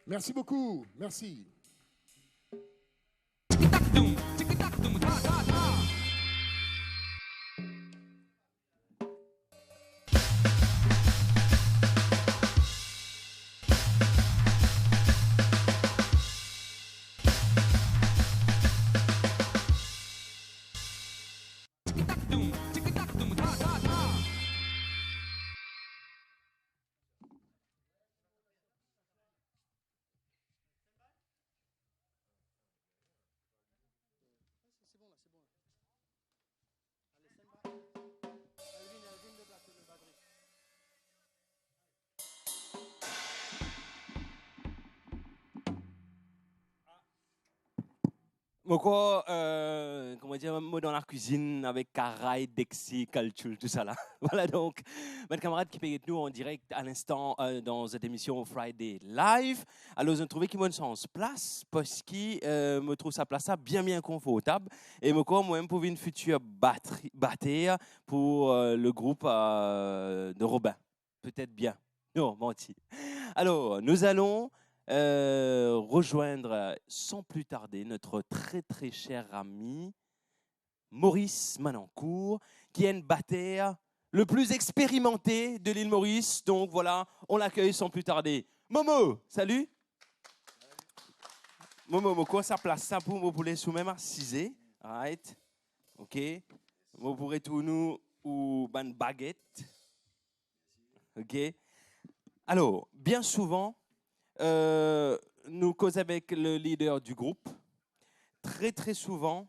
Merci beaucoup. Merci. Tiki-tac-doom, tiki-tac-doom, ta-ta-ta. Tiki-tac-doom, tiki-tac-doom, ta-ta-ta. Moko, comment dire, moi dans la cuisine avec Caraï, Dexy, Calcul, tout ça là. Voilà donc, mes camarades qui payent nous en direct à l'instant dans cette émission Friday Live. Alors, je trouvé qu'il me sens place parce qu'il me trouve sa place bien confortable. Et moi-même pour une future batterie pour le groupe de Robin. Peut-être bien. Non, menti. Alors, nous allons rejoindre sans plus tarder notre très cher ami Maurice Manancourt, qui est un batteur le plus expérimenté de l'île Maurice. Donc voilà, on l'accueille sans plus tarder. Momo, salut. Momo, quoi ça place ça pour les sous même assiser, right? Ok. Vous pourrez tout nous ou ban baguette. Ok. Alors, bien souvent. Nous causons avec le leader du groupe. Très souvent,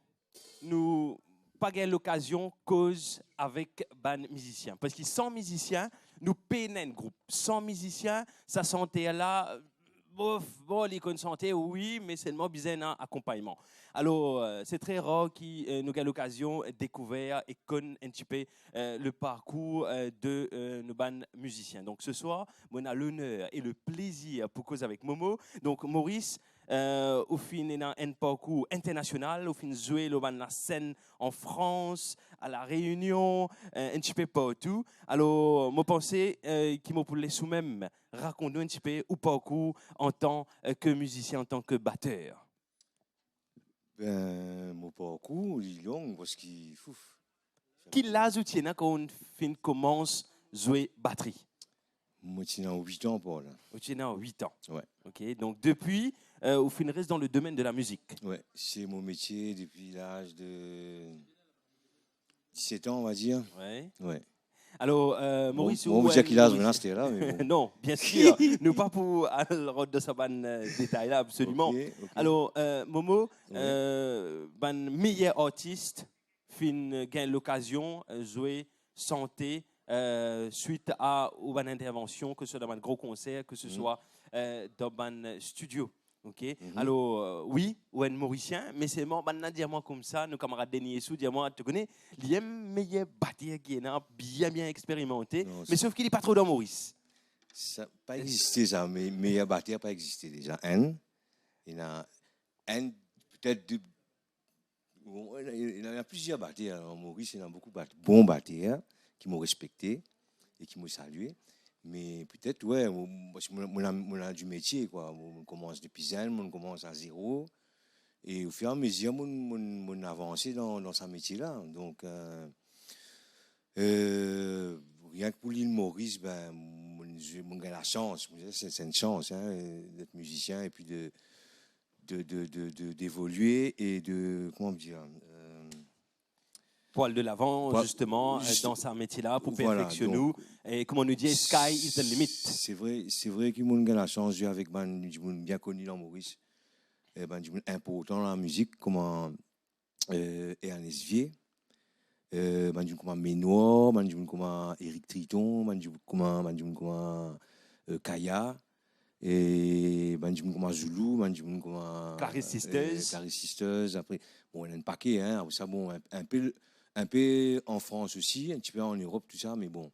nous pas gagnons l'occasion cause avec ban musiciens. Parce que sans musiciens, nous peinons un groupe. Sans musiciens, sa santé là, bon, les santé, oui, mais seulement besoin d'un accompagnement. Alors, c'est très rare que nous avons l'occasion de découvrir et connaître un petit peu le parcours de nos bands musiciens. Donc, ce soir, on a l'honneur et le plaisir pour causer avec Momo. Donc, Maurice, au fin un parcours international, au fin jouer la scène en France, à la Réunion, un petit peu partout. Alors, moi pensais qu'il m'a pour les sous-même raconter un petit peu au parcours en tant que musicien, en tant que batteur. Ben, mon parcours, il est long parce qu'il faut. Qui l'a soutenu quand on commence à jouer batterie? Moi, j'ai 8 ans, Paul. Tu as 8 ans. Ouais. Ok, donc depuis, au fin reste dans le domaine de la musique. Ouais, c'est mon métier depuis l'âge de 17 ans, on va dire. Ouais. Ouais. Alors, Maurice, bon, vous dire qu'il a maintenant, c'était là, mais bon. Non, bien sûr, nous pas pour le de sa détail là, absolument. Okay. Alors, Momo, ban meilleur artiste, fin gain l'occasion jouer santé suite à une intervention, que ce soit dans un gros concert, que ce soit dans un studio. Ok. Alors oui, ou un Mauricien, mais c'est moi, dire-moi comme ça, nos camarades Denis et Sou, dis-moi, tu connais, il y a un meilleur bâtiment qui est bien expérimenté, Non, mais sauf qu'il n'est pas trop dans Maurice. Ça n'a pas existé, ça, mais meilleur batteur n'a pas existé déjà. Il y en a un, peut-être deux. Bon, il y en a plusieurs batteurs en Maurice, il y en a beaucoup de bons batteurs qui m'ont respecté et qui m'ont salué. Mais peut-être, ouais, parce que on a du métier, quoi. On commence depuis zéro, on commence à zéro. Et au fur et à mesure, on avance dans ce métier-là. Donc, rien que pour l'île Maurice, ben, on a la chance. C'est une chance d'être musicien et puis d'évoluer et de, comment dire, poil de l'avant, justement, dans ce métier-là, pour perfectionner nous. Et comme on nous dit, sky is the limit. C'est vrai que nous avons la chance de jouer avec des gens bien connus dans Maurice, des gens importants dans la musique, comme Ernest Vier, des gens comme Ménoir, des gens comme Éric Triton, des gens comme Kaya, et des gens comme Zulu, des gens comme Clarisse Sisters. Après, bon, on a un paquet, hein, ça, bon, un peu en France aussi, un petit peu en Europe, tout ça, mais bon.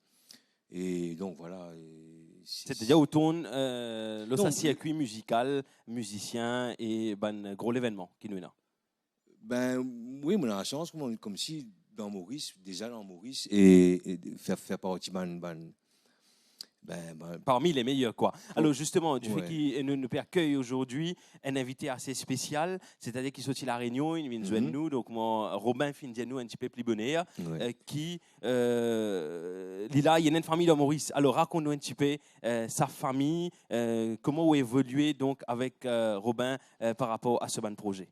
Et donc voilà. C'est-à-dire où tourne le circuit musical, musicien et ben gros événement qui nous est là. Ben oui, on a la chance, comme si dans Maurice, et faire partie parmi les meilleurs, quoi. Alors justement, du fait qu'il nous accueille aujourd'hui un invité assez spécial, c'est-à-dire qu'il sortit la Réunion, il vient joindre nous, donc moi, Robin finit nous un petit peu plus bonheur, qui il y a une famille dans Maurice. Alors raconte-nous un petit peu sa famille, comment vous évoluez donc avec Robin par rapport à ce ban projet.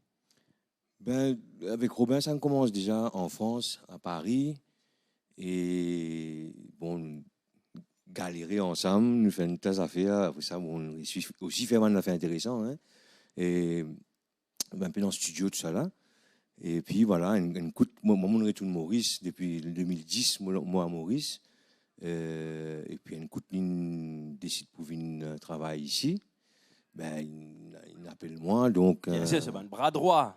Ben avec Robin, ça commence déjà en France, à Paris, et bon. Galérer ensemble, nous faisons une tas d'affaires. Après ça, on aussi fait une affaire intéressante. Hein, et un peu dans le studio, tout ça là. Et puis voilà, moi, je retourne Maurice depuis 2010, moi à Maurice. Et puis une coup, il décide pour venir travailler ici. Ben, il appelle moi. Donc, c'est un bras droit.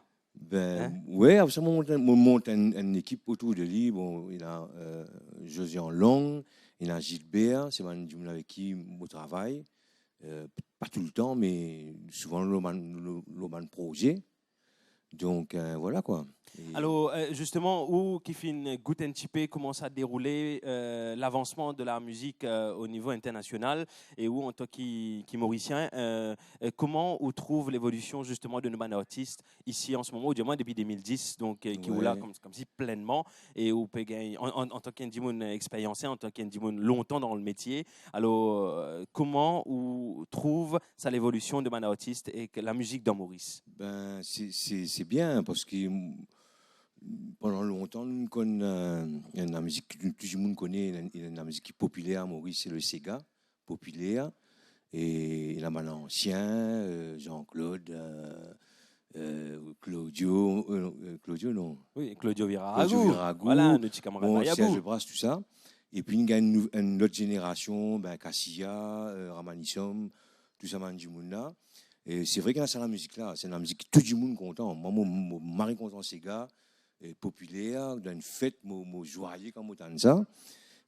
Oui, après ça, on monte une équipe autour de lui. Bon, il a Josian Long. Il y a Gilbert, c'est un homme avec qui je travaille, pas tout le temps, mais souvent le projet. Donc voilà quoi. Et alors justement, où qui fait une goutte un petit peu comment ça a déroulé l'avancement de la musique au niveau international et où en tant que Mauricien, comment on trouve l'évolution justement de nos bandes artistes ici en ce moment, ou du moins depuis 2010, donc qui est là comme si pleinement et où peut gagner en tant qu'indimun expériencé, en tant qu'indimun longtemps dans le métier. Alors comment on trouve ça l'évolution de bandes artistes et la musique dans Maurice? Ben c'est bien parce que pendant longtemps, nous connaissons la musique que tout le monde connaît, la musique qui est populaire à Maurice, c'est le Sega, populaire. Et il y a maintenant ancien, Jean-Claude, Claudio non. Oui, Claudio Virago. Voilà, notre camarade bon, Bayabou. Serge Brasse, tout ça. Et puis il y a une autre génération, Cassia, Ramanissom, tout ça, Mandimouna. Et c'est vrai qu'il y a ça la musique là, c'est la musique que tout le monde est content. Moi, mon mari content, Sega. Populaire, dans une fête, joyeux comme autant ça.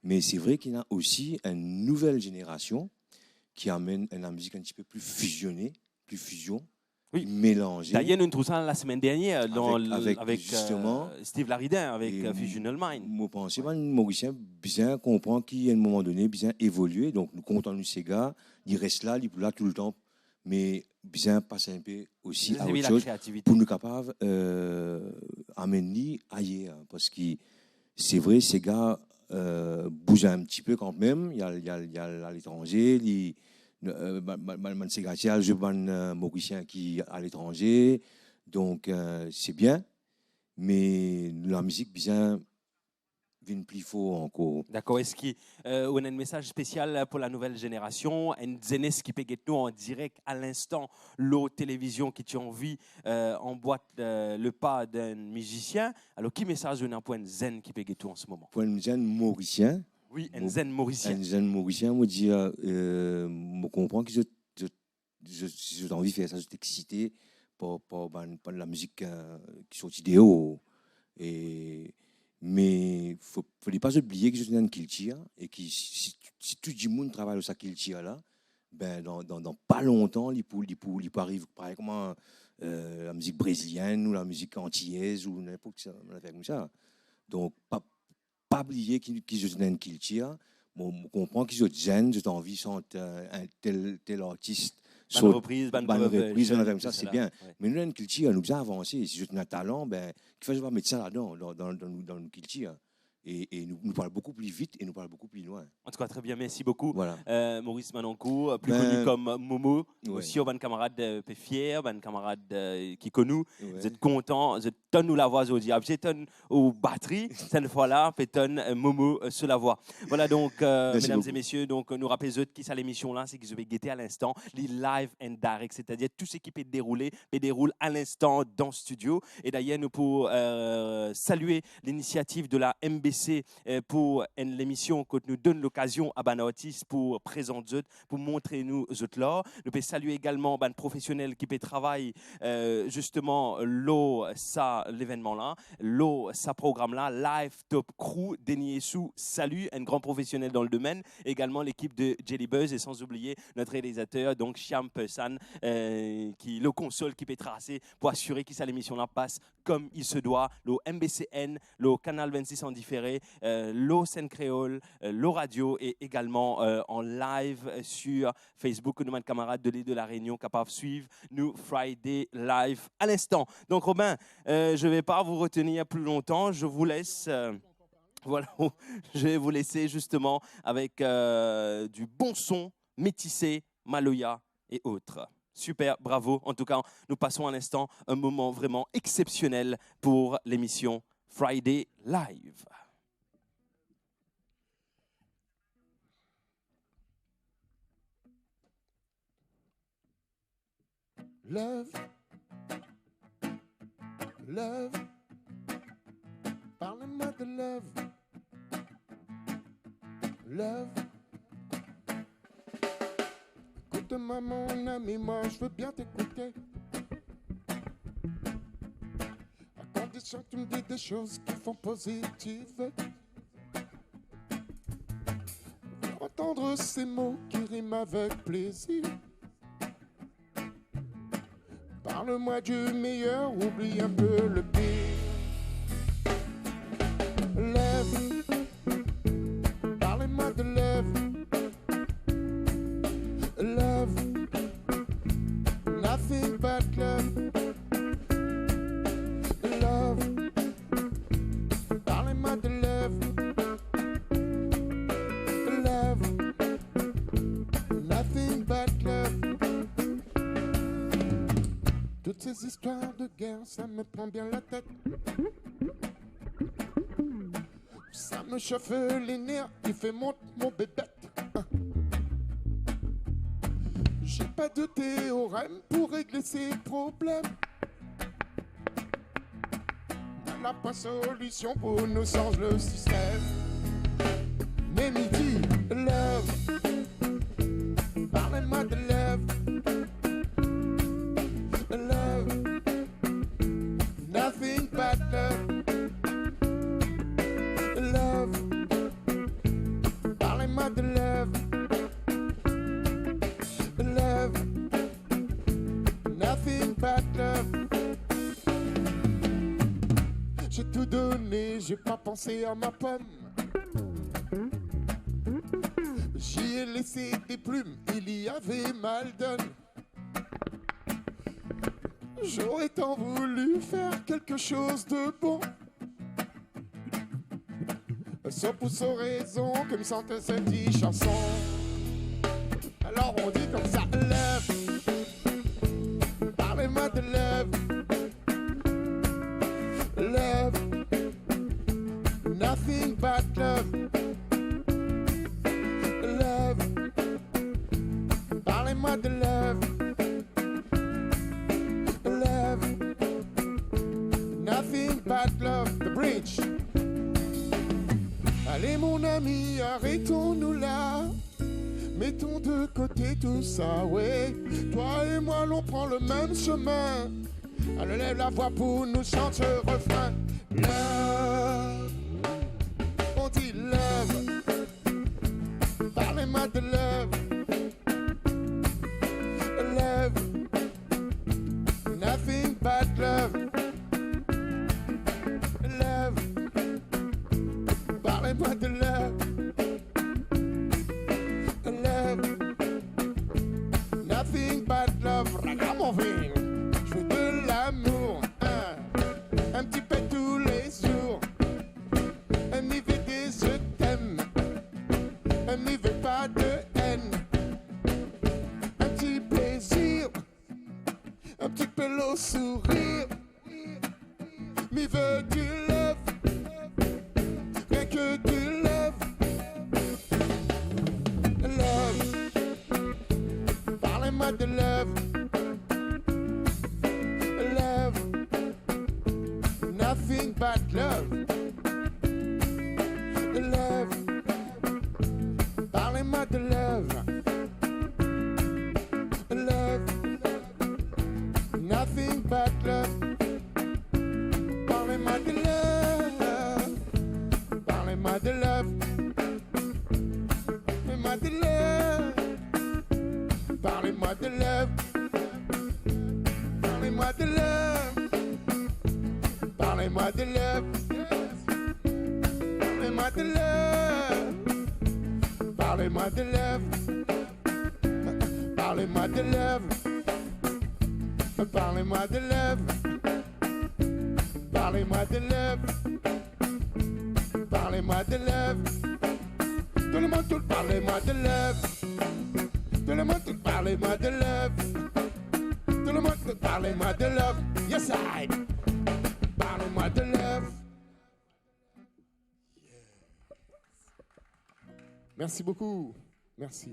Mais c'est vrai qu'il y a aussi une nouvelle génération qui amène une musique un petit peu plus fusionnée, plus fusion, mélangée. D'ailleurs, nous trouvons ça la semaine dernière avec justement Steve Laridin, avec Fusional Mind. Moi, je pense que les Mauriciens bien comprend qu'à un moment donné, bien évoluer. Donc, nous comptons ces gars, ils restent là, ils sont là tout le temps. Mais bien passer un peu aussi à autre chose pour nous capables amener ailleurs. Parce que c'est vrai, ces gars bougent un petit peu quand même. Il y a à l'étranger, il y a Mauricien qui à l'étranger. Donc c'est bien. Mais la musique bien vient plus fort encore. D'accord. Est-ce qu'on a un message spécial pour la nouvelle génération? Un Zenes qui peut nous en direct à l'instant, l'eau télévision qui tu envie en boîte le pas d'un musicien. Alors, qui message on a pour un zen qui peut tout en ce moment? Pour un jeune mauricien, Oui, un zen mauricien. un jeune mauricien, me dit, je comprends que j'ai envie de faire ça, je suis excité par la musique qui sont idéaux. Mais il ne faut pas oublier que je suis dans une culture et que si tout le monde travaille dans cette culture-là, ben dans pas longtemps, il peut arriver pareil comme la musique brésilienne ou la musique antillaise ou n'importe quoi comme ça. Donc, pas oublier que je suis dans une culture. On comprend que je suis jeune, j'ai envie de chanter un tel artiste. Bonne reprise, comme ça, c'est bien. Ouais. Mais nous, dans une culture, nous avons avancé. Si je suis un talent, ben, qu'il faut mettre ça là-dedans, dans une culture. Et nous parlons beaucoup plus vite et nous parlons beaucoup plus loin. En tout cas, très bien, merci beaucoup. Voilà. Maurice Manoncourt, plus connu comme Momo, Ouais. aussi un camarade fier, un camarade qui connaît. Ouais. Vous êtes content, vous êtes nous la voix au diable, j'ai aux batteries, cette fois-là, pétonne Momo sur la voix. Voilà donc, mesdames beaucoup. et messieurs, donc nous rappelons qui ça l'émission là, c'est que je vais guetter à l'instant, les live and direct, c'est-à-dire tout ce qui peut déroule à l'instant dans le studio. Et d'ailleurs, nous pour saluer l'initiative de la MBC pour l'émission que nous donne l'occasion à ban artiste pour présenter, pour montrer nous autres là. Nous pouvons saluer également ban professionnel qui peut travailler justement l'événement là, ça programme là, Live Top Crew, Denis Essou, salut, un grand professionnel dans le domaine, également l'équipe de Jelly Buzz et sans oublier notre réalisateur donc Chiam Pessan qui le console qui peut tracer pour assurer que ça l'émission là passe comme il se doit, le MBCN, le canal 26 en différé, le scène créole, le radio et également en live sur Facebook. Nous, camarades de l'île de la Réunion, capables de suivre nous Friday Live à l'instant. Donc Robin, je ne vais pas vous retenir plus longtemps, je vous laisse. Voilà, je vais vous laisser justement avec du bon son, métissé, Maloya et autres. Super, bravo. En tout cas, nous passons à l'instant un moment vraiment exceptionnel pour l'émission Friday Live. Love, love, parle-moi de love, love. Écoute-moi mon ami, moi je veux bien t'écouter. À condition que tu me dis des choses qui font positives. Entendre ces mots qui riment avec plaisir. Parle-moi du meilleur, oublie un peu le pire. Love, parlez-moi de love. Love, nothing but love. Love, parlez-moi de love. Love, nothing but love. Toutes ces histoires de guerre, ça me prend bien la tête. Ça me chauffe les nerfs, il fait monter mon bébête. J'ai pas de théorème pour régler ces problèmes. On n'a pas solution pour nous changer le système. Mais midi, love, parlez-moi de love. Love, nothing but love. Love, parlez-moi de love. Love, nothing but love. J'ai tout donné, j'ai pas pensé à ma pomme. J'y ai laissé des plumes, il y avait mal donne. J'aurais tant voulu faire quelque chose de bon. Sans pour sans raison, comme chantait cette petite chanson. Alors on dit comme ça, love, parlez-moi de love. Love, nothing but amis, arrêtons-nous là. Mettons de côté tout ça, ouais. Toi et moi, l'on prend le même chemin. Elle lève la voix pour nous chanter ce refrain. Love, on dit love. Parlez-moi de love. Love, nothing but love. Love, parlez-moi de love. Love, nothing but love. Ragamuffin, je veux de l'amour, un petit peu tous les jours. Un IVD, je t'aime. Un n'y veut pas de haine. Un petit plaisir, un petit peu le sourire. M'y veut du love, rien que du love. Love, parlez-moi de love. Love, nothing but love. Love, parlez-moi de love. Love, nothing but love. Parlez-moi de love. Parlez-moi de love. Parlez-moi de love. Parlez-moi de love. Parlez-moi de love. Parlez-moi de love. Parlez-moi de love. Parlez-moi de love. Parlez-moi de love. Parlez-moi de love. Parlez-moi de love. Parlez-moi de love. Tout le monde, tout, parlez-moi de love. Tout le monde, tout, parlez-moi de love. Tout le monde, tout, parlez-moi de love. Yes, I. Parlez-moi de love. Merci beaucoup. Merci.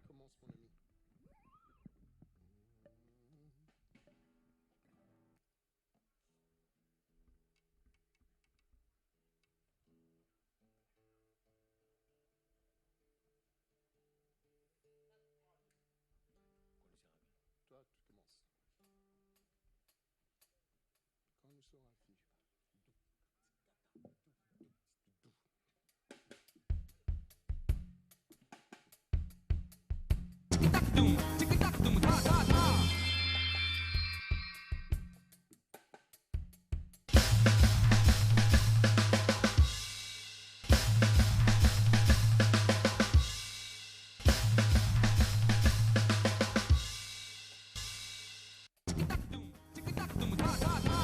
Commence, mon ami. Toi, tu commences. Quand nous serons finis. Doom, tick tock, doom, ta ta ta. Tick tock, doom, ta ta ta.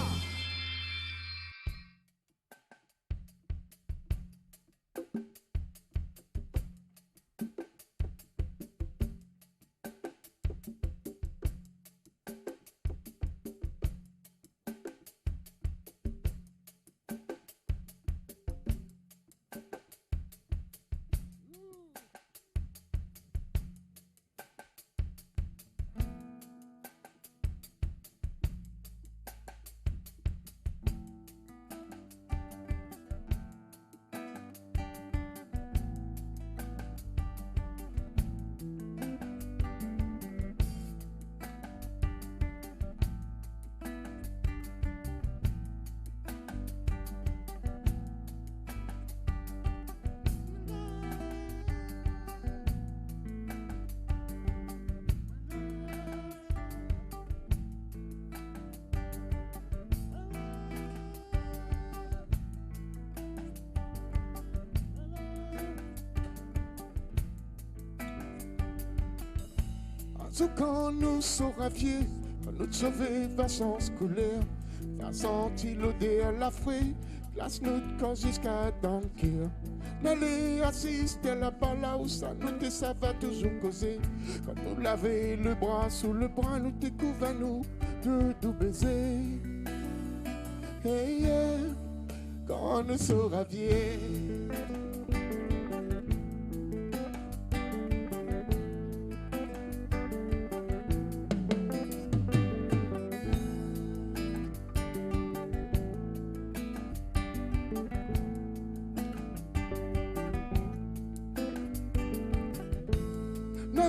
Ce quand nous saura vieux, quand nous sauver va sans scolaire, va sentir l'odeur, la fouille, glace notre corps jusqu'à dans le cœur. N'allez assister là-bas, là où ça nous te, ça va toujours causer. Quand nous laver le bras sous le bras, nous découvrons nous de doux baisers. Hey, yeah, quand nous saura vieux.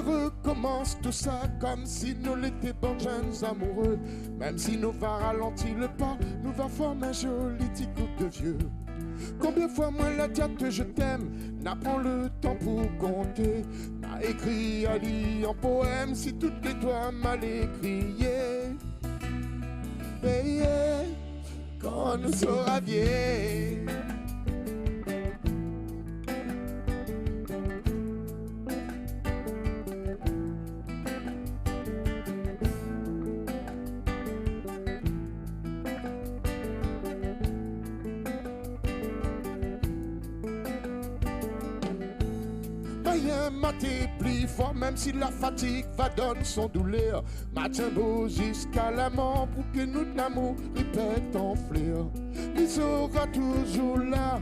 Recommence tout ça comme si nous l'étions bons jeunes amoureux. Même si nous va ralentir le pas, nous va former un joli petit couple de vieux. Combien de fois moi la diate je t'aime, n'apprends le temps pour compter. M'a écrit Ali en poème si toutes les doigts mal écrié. Hey, yeah, quand nous sera vieux. Matin plus fort, même si la fatigue va donner son douleur. Matin beau jusqu'à la mort pour que notre amour répète en fleurs. Il sera toujours là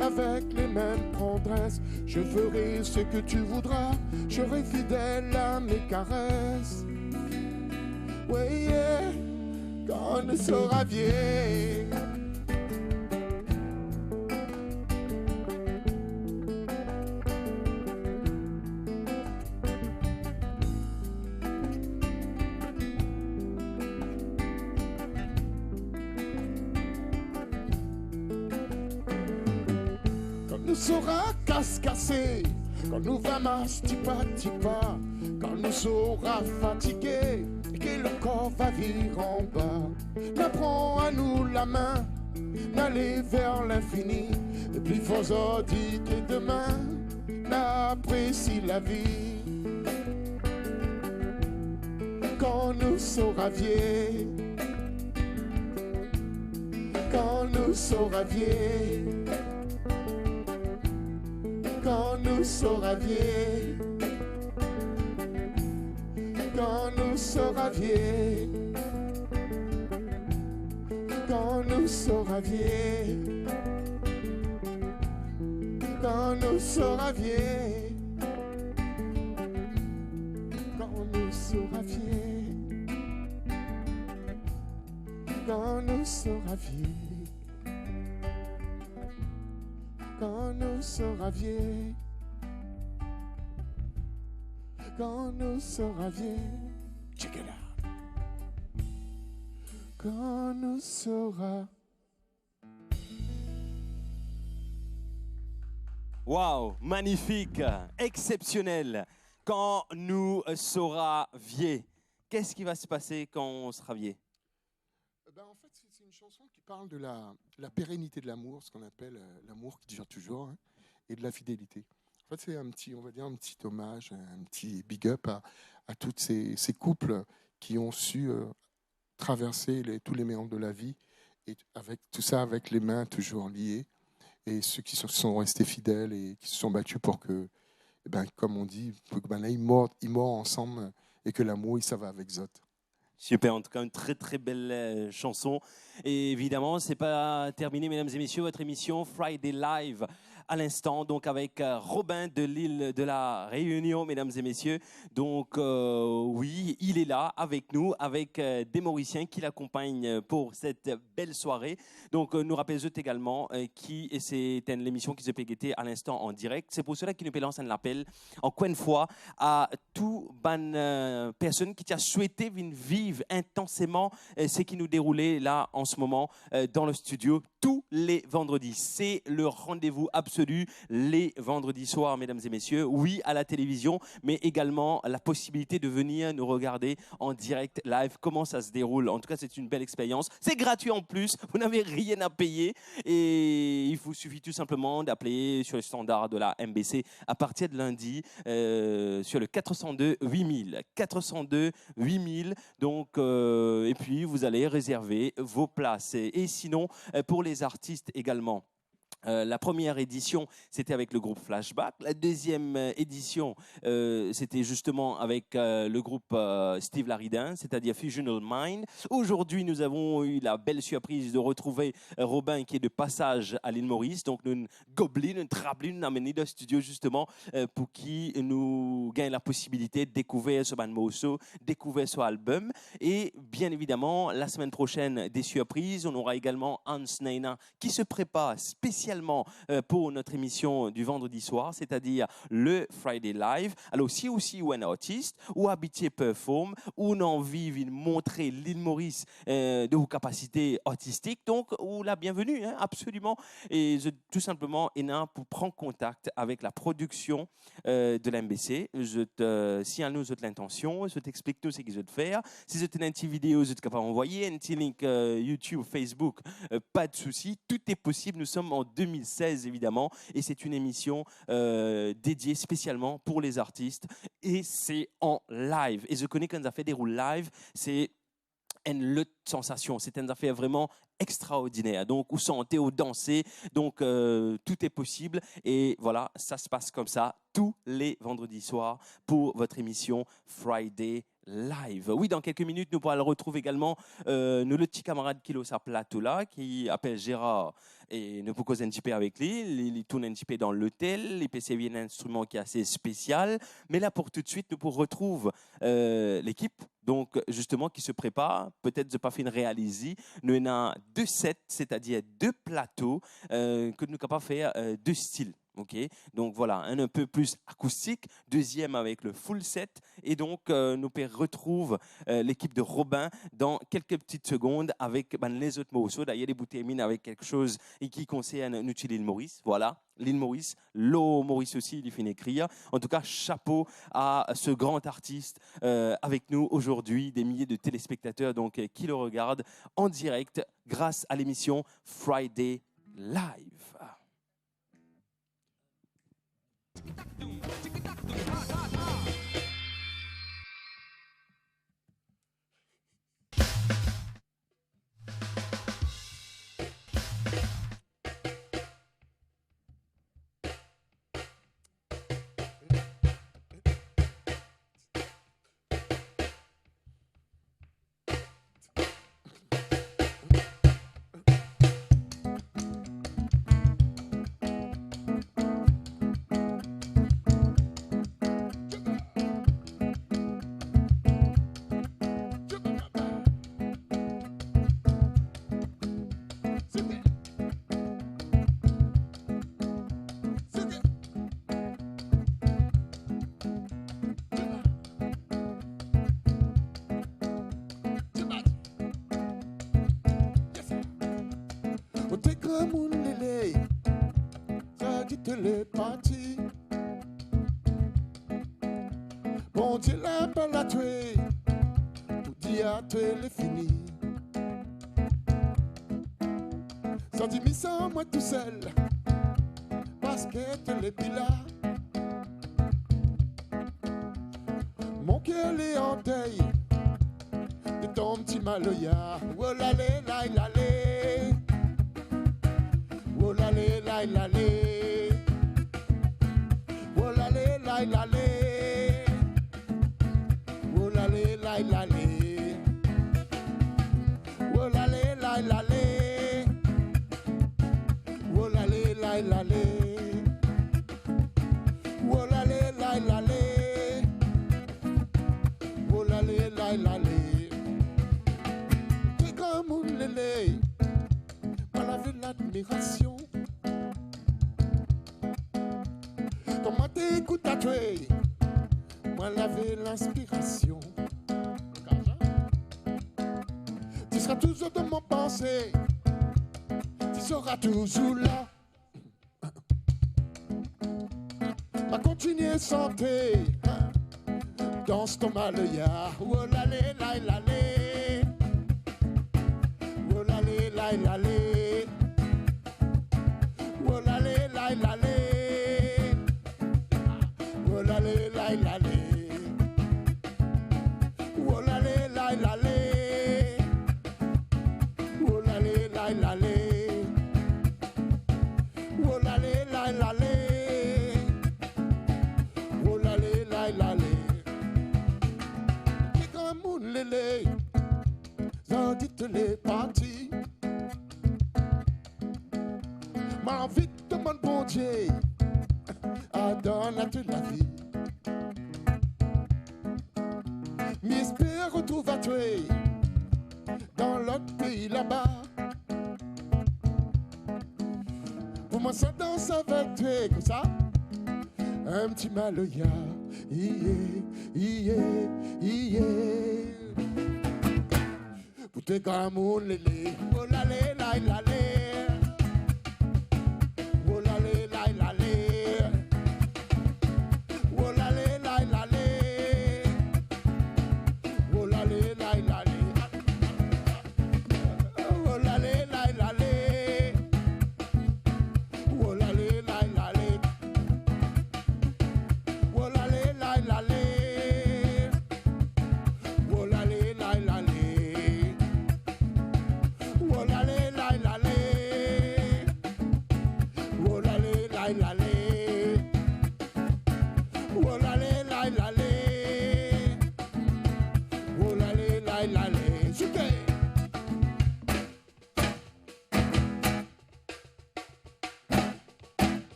avec les mêmes tendresses. Je ferai ce que tu voudras, je serai fidèle à mes caresses. Ouais, yeah, quand on sera vieux. Nous saura casse-casser, quand nous va tipa, quand nous saura fatiguer, et que le corps va virer en bas. N'apprends à nous la main, d'aller vers l'infini, et plus fort dit que demain, n'apprécie la vie. Quand nous saura vieux, quand nous saura vieux. Quand nous saura vieux, quand nous saura vieux, quand nous saura vieux, quand nous saura vieux, quand nous saura vieux, quand nous saura vieux. Quand nous sera vieux, quand nous sera vieux, check it out. Quand nous sera. Waouh, magnifique, exceptionnel. Quand nous sera vieux, qu'est-ce qui va se passer quand on sera vieux? En fait, c'est une chanson qui parle de la pérennité de l'amour, ce qu'on appelle l'amour qui dure toujours, hein, et de la fidélité. En fait, c'est un petit, on va dire, un petit hommage, un petit big up à tous ces couples qui ont su traverser tous les méandres de la vie, et avec tout ça avec les mains toujours liées, et ceux qui sont restés fidèles et qui se sont battus pour que, comme on dit, là, ils meurent ensemble et que l'amour, ça va avec Zot. Super, en tout cas, une très très belle chanson. Et évidemment, ce n'est pas terminé, mesdames et messieurs, votre émission Friday Live à l'instant, donc avec Robin de l'île de la Réunion, mesdames et messieurs. Donc oui, il est là avec nous, avec des Mauriciens qui l'accompagnent pour cette belle soirée. Donc nous rappelons également qui c'est l'émission qui se peut guetter à l'instant en direct. C'est pour cela qu'il nous lance un appel en coin de fois à tout ban personnes qui t'a souhaité vivre intensément ce qui nous déroulait là en ce moment dans le studio tous les vendredis. C'est le rendez-vous absolu absolue les vendredis soirs, mesdames et messieurs. Oui, à la télévision, mais également la possibilité de venir nous regarder en direct live. Comment ça se déroule? En tout cas, c'est une belle expérience. C'est gratuit en plus. Vous n'avez rien à payer. Et il vous suffit tout simplement d'appeler sur le standard de la MBC à partir de lundi sur le 402 8000. 402 8000. Donc, et puis, vous allez réserver vos places. Et sinon, pour les artistes également. La première édition, c'était avec le groupe Flashback. La deuxième édition, c'était justement avec le groupe Steve Laridin, c'est-à-dire Fusional Mind. Aujourd'hui, nous avons eu la belle surprise de retrouver Robin qui est de passage à l'île Maurice. Donc, nous Goblin, un Trablin, nous amené dans le studio justement pour qui nous gagne la possibilité de découvrir ce band morceau, découvrir ce album. Et bien évidemment, la semaine prochaine, des surprises. On aura également Hans Neina qui se prépare spécialement pour notre émission du vendredi soir, c'est-à-dire le Friday Live. Alors, si aussi ou un artiste ou habitué performe ou on a envie de montrer l'île Maurice de vos capacités artistiques, donc ou la bienvenue, hein, absolument. Et tout simplement, Ena, pour prendre contact avec la production de l'MBC, si à nous vous l'intention, je t'explique tout ce qu'ils veulent faire. Si vous avez une petite vidéo, vous êtes capable d'envoyer un petit link YouTube, Facebook, pas de souci, tout est possible. Nous sommes en 2016 évidemment et c'est une émission dédiée spécialement pour les artistes et c'est en live. Et je connais quand ça fait des roules live, c'est une sensation, c'est une affaire vraiment extraordinaire. Donc, vous sentez, vous dansez, donc tout est possible. Et voilà, ça se passe comme ça tous les vendredis soirs pour votre émission Friday Live. Oui, dans quelques minutes, nous pourrons le retrouver également, nous, le petit camarade qui est à plateau là, qui appelle Gérard, et nous pouvons causer un petit peu avec lui. Il tourne un petit peu dans l'hôtel, il peut servir un instrument qui est assez spécial. Mais là, pour tout de suite, nous pourrons retrouver l'équipe, donc justement, qui se prépare. Peut-être de pas fin de réaliser. Nous avons 2 sets, c'est-à-dire 2 plateaux que nous sommes capables de faire 2 styles. Okay. Donc voilà, un peu plus acoustique, deuxième avec le full set. Et donc, nous retrouvons l'équipe de Robin dans quelques petites secondes avec les autres morceaux. D'ailleurs, les bouteilles mines avec quelque chose qui concerne l'île Maurice. Voilà, l'île Maurice, l'eau Maurice aussi, il fait écrire. En tout cas, chapeau à ce grand artiste avec nous aujourd'hui, des milliers de téléspectateurs donc, qui le regardent en direct grâce à l'émission Friday Live. Les parties. Bon Dieu l'appelle à tuer, pour dire à tuer les fini. Sans dire mis sans moi tout seul, parce que tu l'es plus là. Mon cœur est en deuil de ton petit maloya. Oh la lé, la la lé. Oh la lé, la la lé. La lé, oh la lé, la la lé, oh la lé, la la lé, oh la lé, la la lé, oh la lé, la la lé, oh la lé, la la lé. T'es comme un lélé, par la vie de l'admiration. Comment t'écoutes à tuer, moi laver l'inspiration. Tu seras toujours dans mon pensée, tu seras toujours là. continuer santé. Danse ton malaya. Oh la la la la. Oh la la la la. Oh la la la la. Oh la la la la. Oh la la la la. Oh la la la la. Oh la la la la. Oh la la la la. Qui comme moun lélé, j'en dis te les parties. Ma vie de mon bon Dieu, a donné toute la vie. M'espère retrouver à tuer dans l'autre pays là-bas. Pour moi, ça danse avec toi, comme ça. Un petit maloya, pour te comme un lélé, oh la la la la. Oh la la la la. Oh la la la la. Oh la la la la. Oh la la la la. Oh la la la la. Oh la la la la. Oh la la la la. Oh la la la la. Oh la la la la. Oh la la la la. Oh la la la la. Super.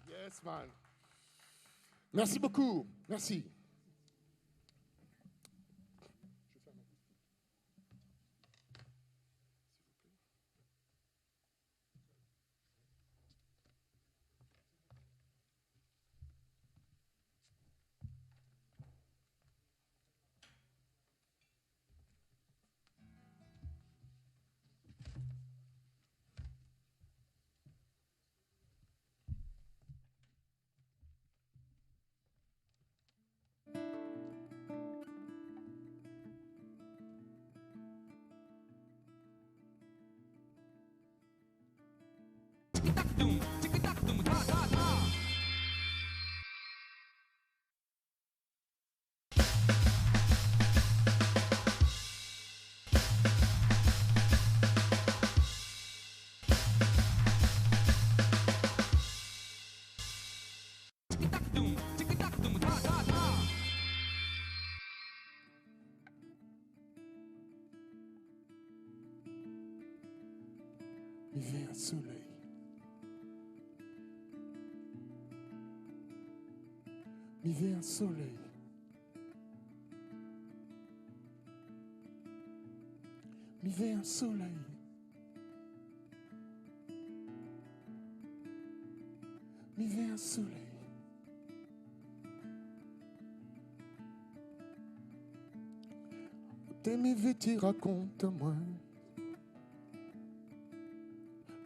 Yes, man. Merci beaucoup. Merci. Il vient un soleil. Il vient un soleil. Il vient un soleil. Il vient un soleil. T'es mes vêtis, raconte-moi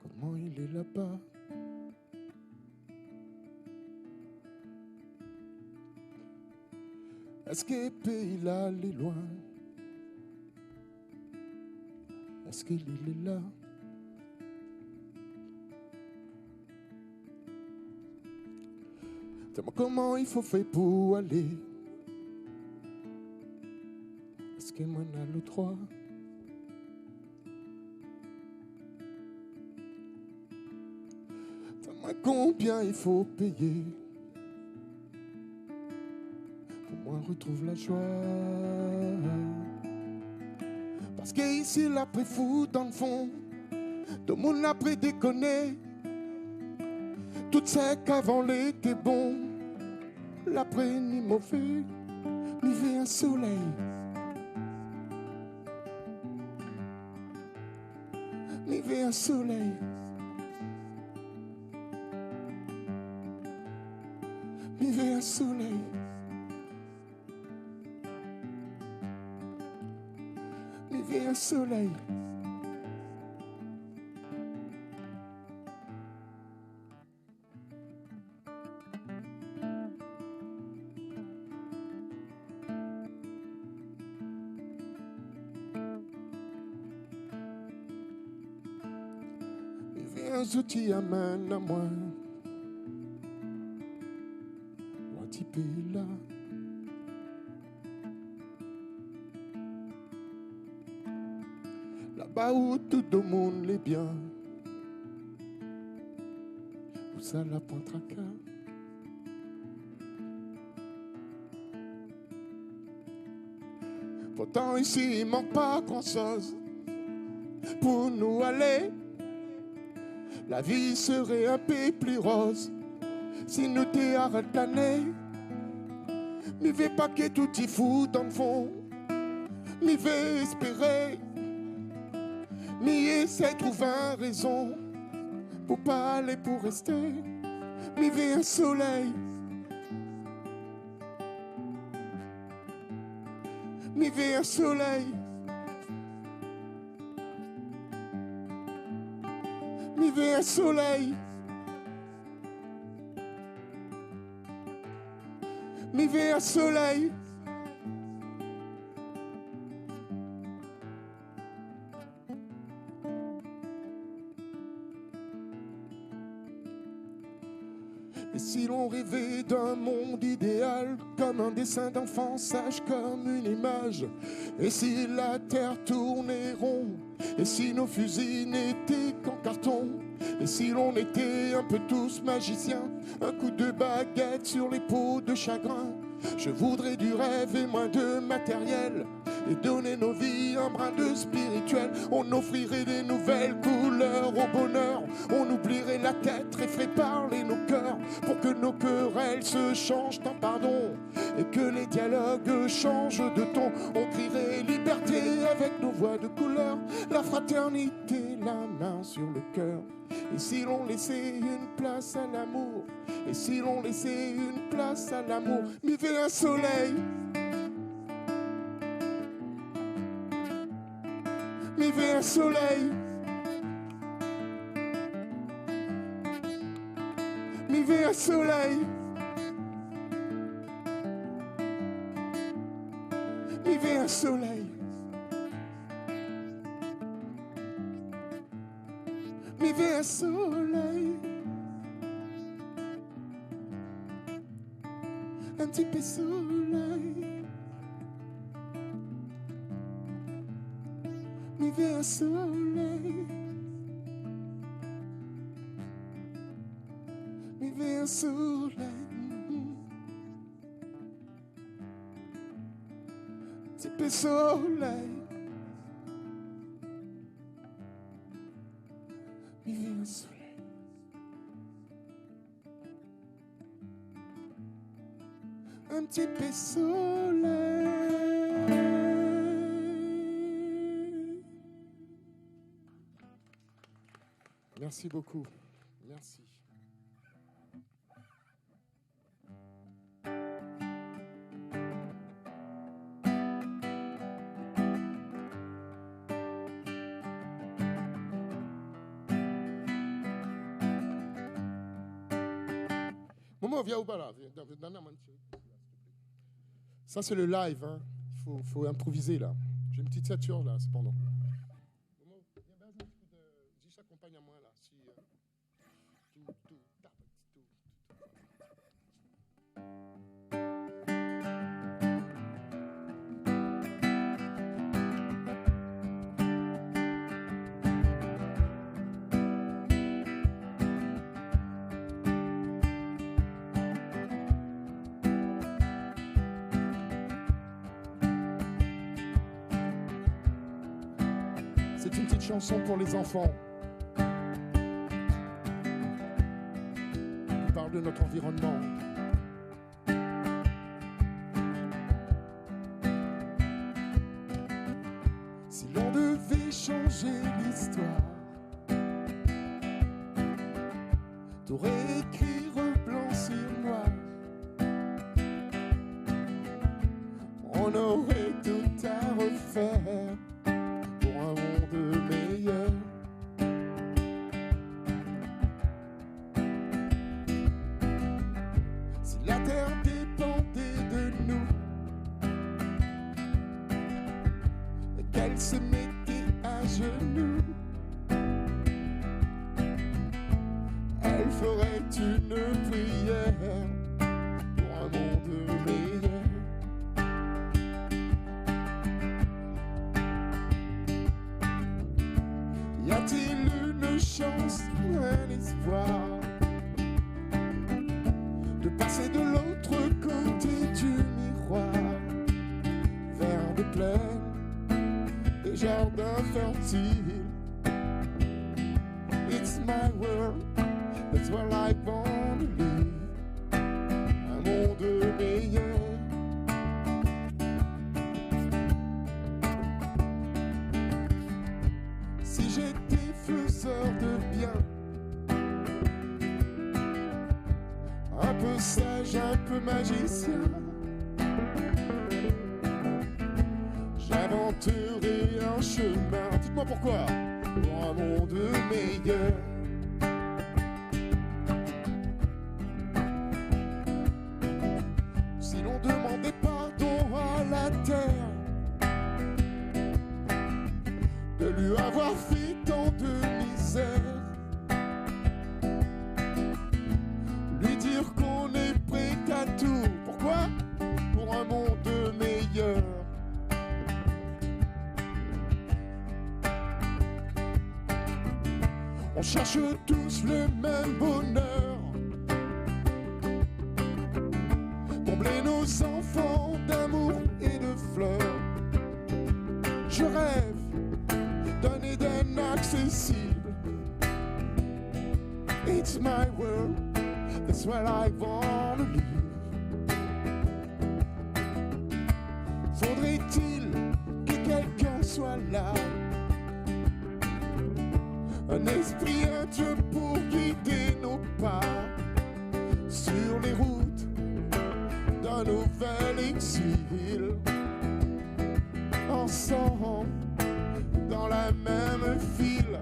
comment il est là-bas. Est-ce que pays là, il est loin? Est-ce qu'il est là? Dis-moi comment il faut faire pour aller. Est-ce que moi on a le droit? Dis-moi combien il faut payer pour moi retrouve la joie. Parce que ici l'après fou dans le fond, tout le monde l'après déconner. Tout ce qu'avant l'été bon, l'après ni mauvais, ni vient un soleil. Ni vient un soleil. Ni vient un soleil. un soleil. Les outils amènent à moi. Là. Là-bas où tout le monde est bien, où ça la pantraca. Pourtant ici il manque pas grand-chose pour nous aller. La vie serait un peu plus rose si nous t'arrêtions l'année. Mi vais pas que tout y fout dans le fond. Mi vais espérer. Mi essaie de trouver une raison pour pas aller, pour rester. Mi vais un soleil. Mi vais un soleil. Mi vais un soleil. Mi vais un soleil. Et si l'on rêvait d'un monde idéal, comme un dessin d'enfant sage, comme une image, et si la terre tournait rond, et si nos fusils n'étaient qu'en carton, et si l'on était un peu tous magiciens, un coup de baguette sur les peaux de chagrin. Je voudrais du rêve et moins de matériel, et donner nos vies un brin de spirituel. On offrirait des nouvelles couleurs au bonheur, on oublierait la tête et ferait parler nos cœurs, pour que nos querelles se changent en pardon, et que les dialogues changent de ton. On crierait liberté avec nos voix de couleur, la fraternité, la main sur le cœur. Et si l'on laissait une place à l'amour, et si l'on laissait une place à l'amour, mi fait un soleil. Mi fait un soleil. Mi fait un soleil. Mi fait un soleil. Mi fait un soleil. Un petit peu soleil. Mi fait un soleil. Mi fait un soleil. Un petit peu soleil. Mi fait un soleil. Un petit peu soleil. Merci beaucoup. Merci. Momo, viens ou pas là? Ça, c'est le live. Hein. Faut improviser là. J'ai une petite sature là, cependant. Momo, viens jouer un petit coup de... Juste accompagne à moi là. Si, c'est une petite chanson pour les enfants. On parle de notre environnement. Si l'on devait changer l'histoire, t'aurais écrit blanc sur noir. On aurait tout à refaire. La terre dépendait de nous. Et qu'elle se mettait à genoux. Elle ferait une prière pour un monde meilleur. Y a-t-il une chance, un espoir de passer de l'autre côté du miroir vers des plaines, des jardins fertiles? It's my world, that's where I want to live. Un monde meilleur. Si j'étais faiseur de bien, un peu sage, un peu magicien, j'inventerais un chemin. Dites-moi pourquoi. Pour un monde meilleur. Si l'on demandait pardon à la terre de lui avoir fait tant de misère, lui dire qu'on est prêt à tout. Pourquoi? Pour un monde meilleur. On cherche tous le même bonheur, combler nos enfants d'amour et de fleurs. Je rêve d'un Éden accessible. It's my world, that's where I want to live. Faudrait-il que quelqu'un soit là, un esprit, un Dieu pour guider nos pas sur les routes d'un nouvel exil, ensemble dans la même file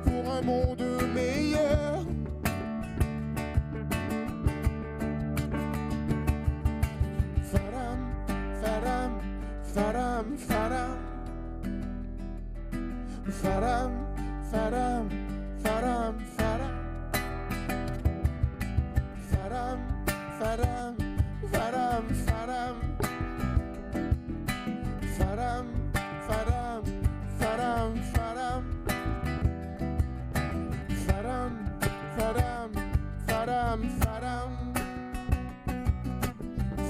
pour un monde meilleur. Fadam, fadam, fadam, fadam, fadam. Fadam, fadam, fadam, fadam, fadam, fadam, fadam, fadam, fadam, fadam, fadam, fadam, fadam, fadam, fadam,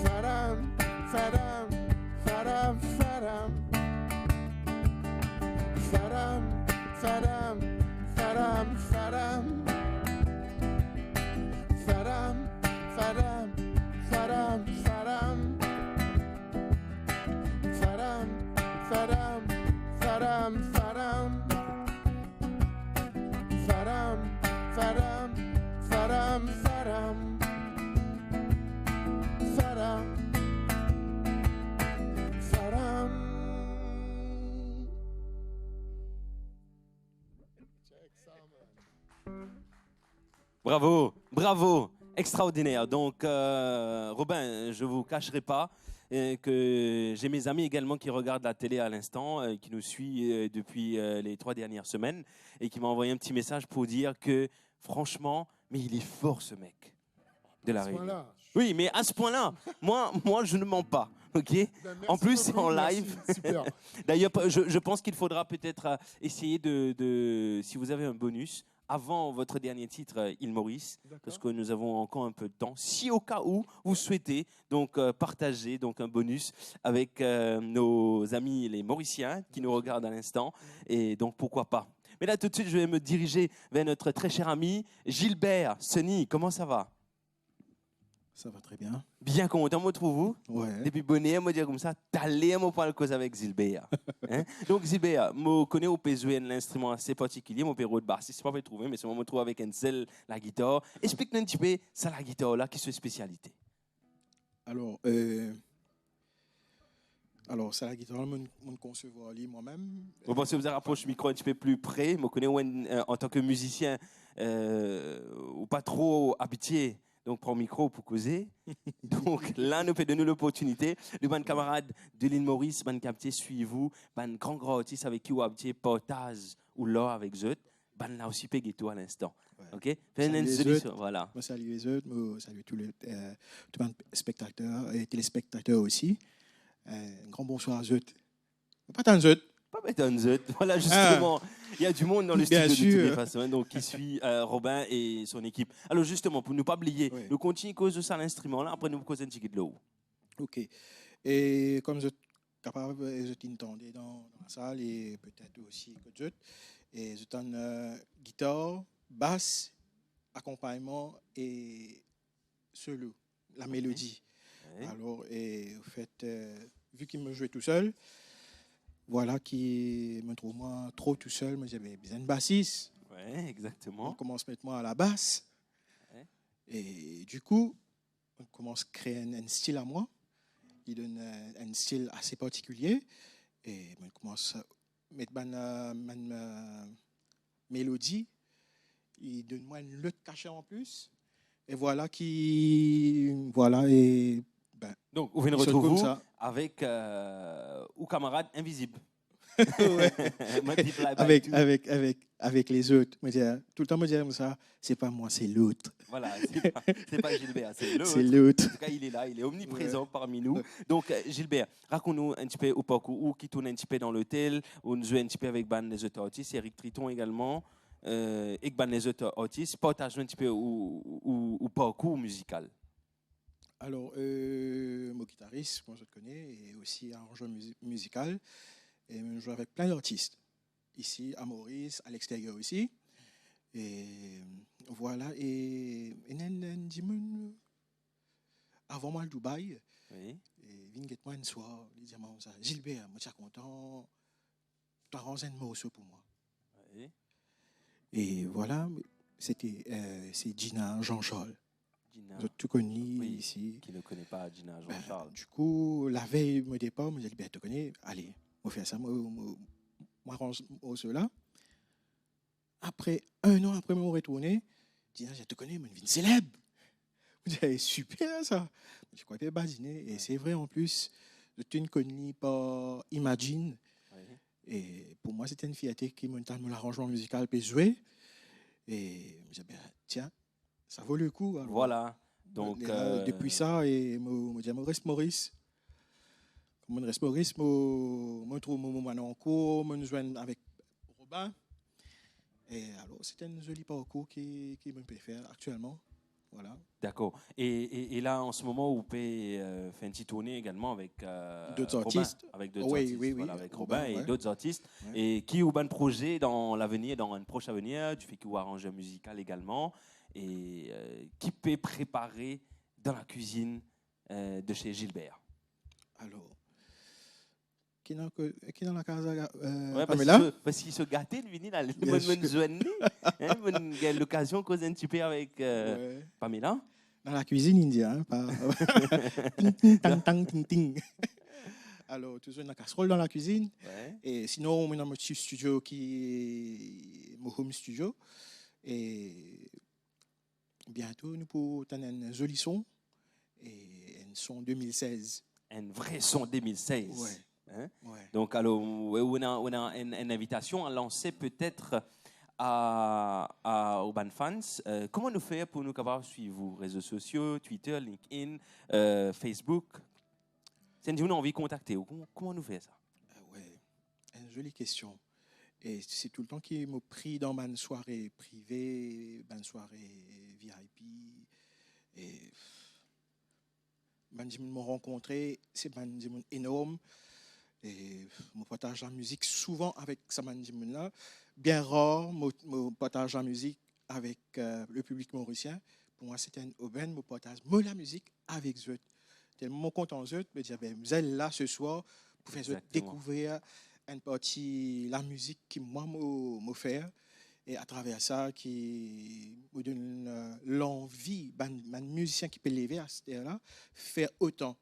fadam, fadam, fadam, fadam, fadam. Fadam, fadam, fadam, fadam, fadam, fadam, fadam, fadam, fadam, fadam, fadam, fadam, fadam, fadam, fadam, fadam, fadam. Bravo, bravo, extraordinaire. Donc, Robin, je ne vous cacherai pas que j'ai mes amis également qui regardent la télé à l'instant, qui nous suivent depuis les 3 dernières semaines et qui m'ont envoyé un petit message pour dire que, franchement, mais il est fort ce mec de la Réunion. Oui, mais à ce point-là, moi, je ne mens pas. Okay. En plus, c'est en live. D'ailleurs, je pense qu'il faudra peut-être essayer si vous avez un bonus, avant votre dernier titre, Île Maurice, parce que nous avons encore un peu de temps. Si au cas où vous souhaitez donc partager donc un bonus avec nos amis les Mauriciens qui nous regardent à l'instant, et donc pourquoi pas. Mais là tout de suite, je vais me diriger vers notre très cher ami Gilbert Sunny. Comment ça va? Ça va très bien. Bien, comment me trouvez-vous? Ouais. Depuis bonnet, me dire comme ça, t'allais me parler cause avec Gilbert. Hein? Donc Gilbert, je connais au PSUN l'instrument assez particulier, mon père de basse, c'est pas fait trouver, mais c'est moi me trouve avec un seul la guitare. Explique-nous un petit peu ça la guitare là, qui est sa spécialité. Alors, ça la guitare, je concevoir moi-même. Vous pensez que vous rapprochez le micro un petit peu plus près? Je connais en tant que musicien, ou pas trop habitué donc prends le micro pour causer. Donc là, nous peut donner l'opportunité. Le ban camarade de l'île Maurice, ban capté, suivez-vous, ban grand artiste avec qui vous avez partage ou là avec eux, ban là aussi payé tout à l'instant. Ouais. OK? Fais Salut une les solution, autres. voilà. Moi, salut les autres, moi, salut tous les spectateurs et téléspectateurs aussi. Un grand bonsoir à eux. Pas tant d'eux. Pas bête un zut. Voilà, justement, il y a du monde dans le Bien studio de toutes les sûr. façons, hein, donc qui suit Robin et son équipe. Alors justement, pour ne pas oublier, Oui. nous continuons à cause de ça l'instrument là, après nous causons un petit peu de l'eau. OK. Et comme vous êtes capable, vous êtes entendu dans la salle et peut-être aussi que vous êtes, et vous êtes en guitare, basse, accompagnement et solo, la mélodie. Ouais. Alors, et au fait, vu qu'il me jouait tout seul, voilà qui me trouve moi trop tout seul, me j'avais besoin de bassiste. Ouais, On exactement. commence à mettre moi à la basse. Ouais. Et du coup, on commence à créer un style à moi. Il donne un style assez particulier. Et on commence à mettre ma mélodie. Il donne moi une autre cachet en plus. Et voilà qui. Voilà. Et Donc, vous venez il sonne comme retrouver ça. avec ou camarade invisible. Ouais. Multiply by avec, two. avec les autres. Me dire, tout le temps, me dire comme ça, c'est pas moi, c'est l'autre. Voilà, c'est pas Gilbert, c'est l'autre. C'est l'autre. En tout cas, il est là, il est omniprésent Ouais. parmi nous. Ouais. Donc, Gilbert, raconte-nous un petit peu au parcours, ou qui tourne un petit peu dans l'hôtel, ou nous joue un petit peu avec Ban les autres artistes, Eric Triton également, et Ban les autres artistes. Partage-nous un petit peu au parcours musical. Alors, mon guitariste, moi je le connais, et aussi arrangeur musical. Et je joue avec plein d'artistes. Ici, à Maurice, à l'extérieur aussi. Et voilà. Et avant moi, à Dubaï, Oui. et vient moi un soir, il dit moi ça, Gilbert, moi je suis content, tu arranges un morceau pour moi. Oui. Et voilà, c'est Gina Jean-Charles. Gina, Vous êtes tout connu Oui. ici. qui ne connaît pas Gina Ben, Jean-Charles. du coup, la veille, mon départ, je me dis, tu connais, allez, on fait ça, moi, arrange cela. Après, 1 an après mon retourné, je dis, je te connais, moi, une vie célèbre. Je dis, super ça. Je crois que basiné. Et c'est vrai en plus, je te connais par Imagine. Oui. Et pour moi, c'était une fierté qui m'a donné l'arrangement musical peut jouer. Et je dis, tiens, ça vaut le coup. Alors, Voilà. Donc, depuis ça, et je reste Maurice. Comme je reste Maurice, je trouve mon moment en cours, je joue avec Robin. Et alors, c'est un joli parcours qui me préfère actuellement. Voilà. D'accord. Et là, en ce moment, vous pouvez faire une petite tournée également avec D'autres Robin, artistes. avec d'autres Oui, artistes, oui, voilà, oui, avec Robin, Robin et ouais. d'autres artistes. Ouais. Et qui ont un projet dans l'avenir, dans un proche avenir, du fait qu'il y a arrangeur musical également, et qui peut préparer dans la cuisine de chez Gilbert. Alors, qui est dans la casa, Ouais, Pamela? parce qu'il se gâtait de venir là, Bien sûr. il y a l'occasion de causer un petit peu avec Ouais. Pamela. Dans la cuisine indienne, pas. Ting, ting, tang, tang, ting, ting. Alors, toujours une casserole dans la cuisine. Ouais. Et sinon, on est dans mon petit studio qui est mon home studio. Et bientôt, nous pourrons avoir un joli son. Et un son 2016. Un vrai son 2016. Ouais. Hein? Ouais. Donc, alors, on a une invitation à lancer peut-être aux ban fans. Comment nous faire pour nous capables de suivre vos réseaux sociaux, Twitter, LinkedIn, Facebook? Si on a envie de contacter, comment nous faire ça? Ouais. Une jolie question. Et c'est tout le temps qui m'a pris dans ma soirée privée, ma soirée VIP. Et man m'ont rencontré, c'est man énorme. Et je partage la musique souvent avec ce man là. Bien rare, je partage la musique avec le public mauricien. Pour moi, c'était une aubaine, je partage la musique avec eux. Tellement content d'eux, je me dis, vous êtes là ce soir pour faire Exactement. découvrir une partie la musique qui moi m'a fait. Et à travers ça, qui me donne l'envie, un musicien qui peut lever à cette là faire autant.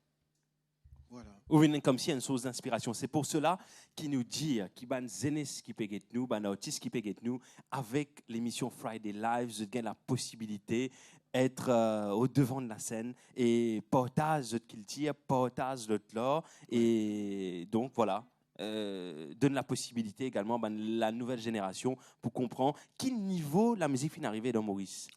Voilà. Ou venez comme si une source d'inspiration. C'est pour cela qu'il nous dit, qu'il y a des qui peut être nous, des artistes qui peut être nous, avec l'émission Friday Live, vous avez la possibilité être au devant de la scène et portage de qu'il tire, portage de là. Et donc, voilà. Donne la possibilité également à la nouvelle génération pour comprendre quel niveau la musique finit arriver dans Maurice.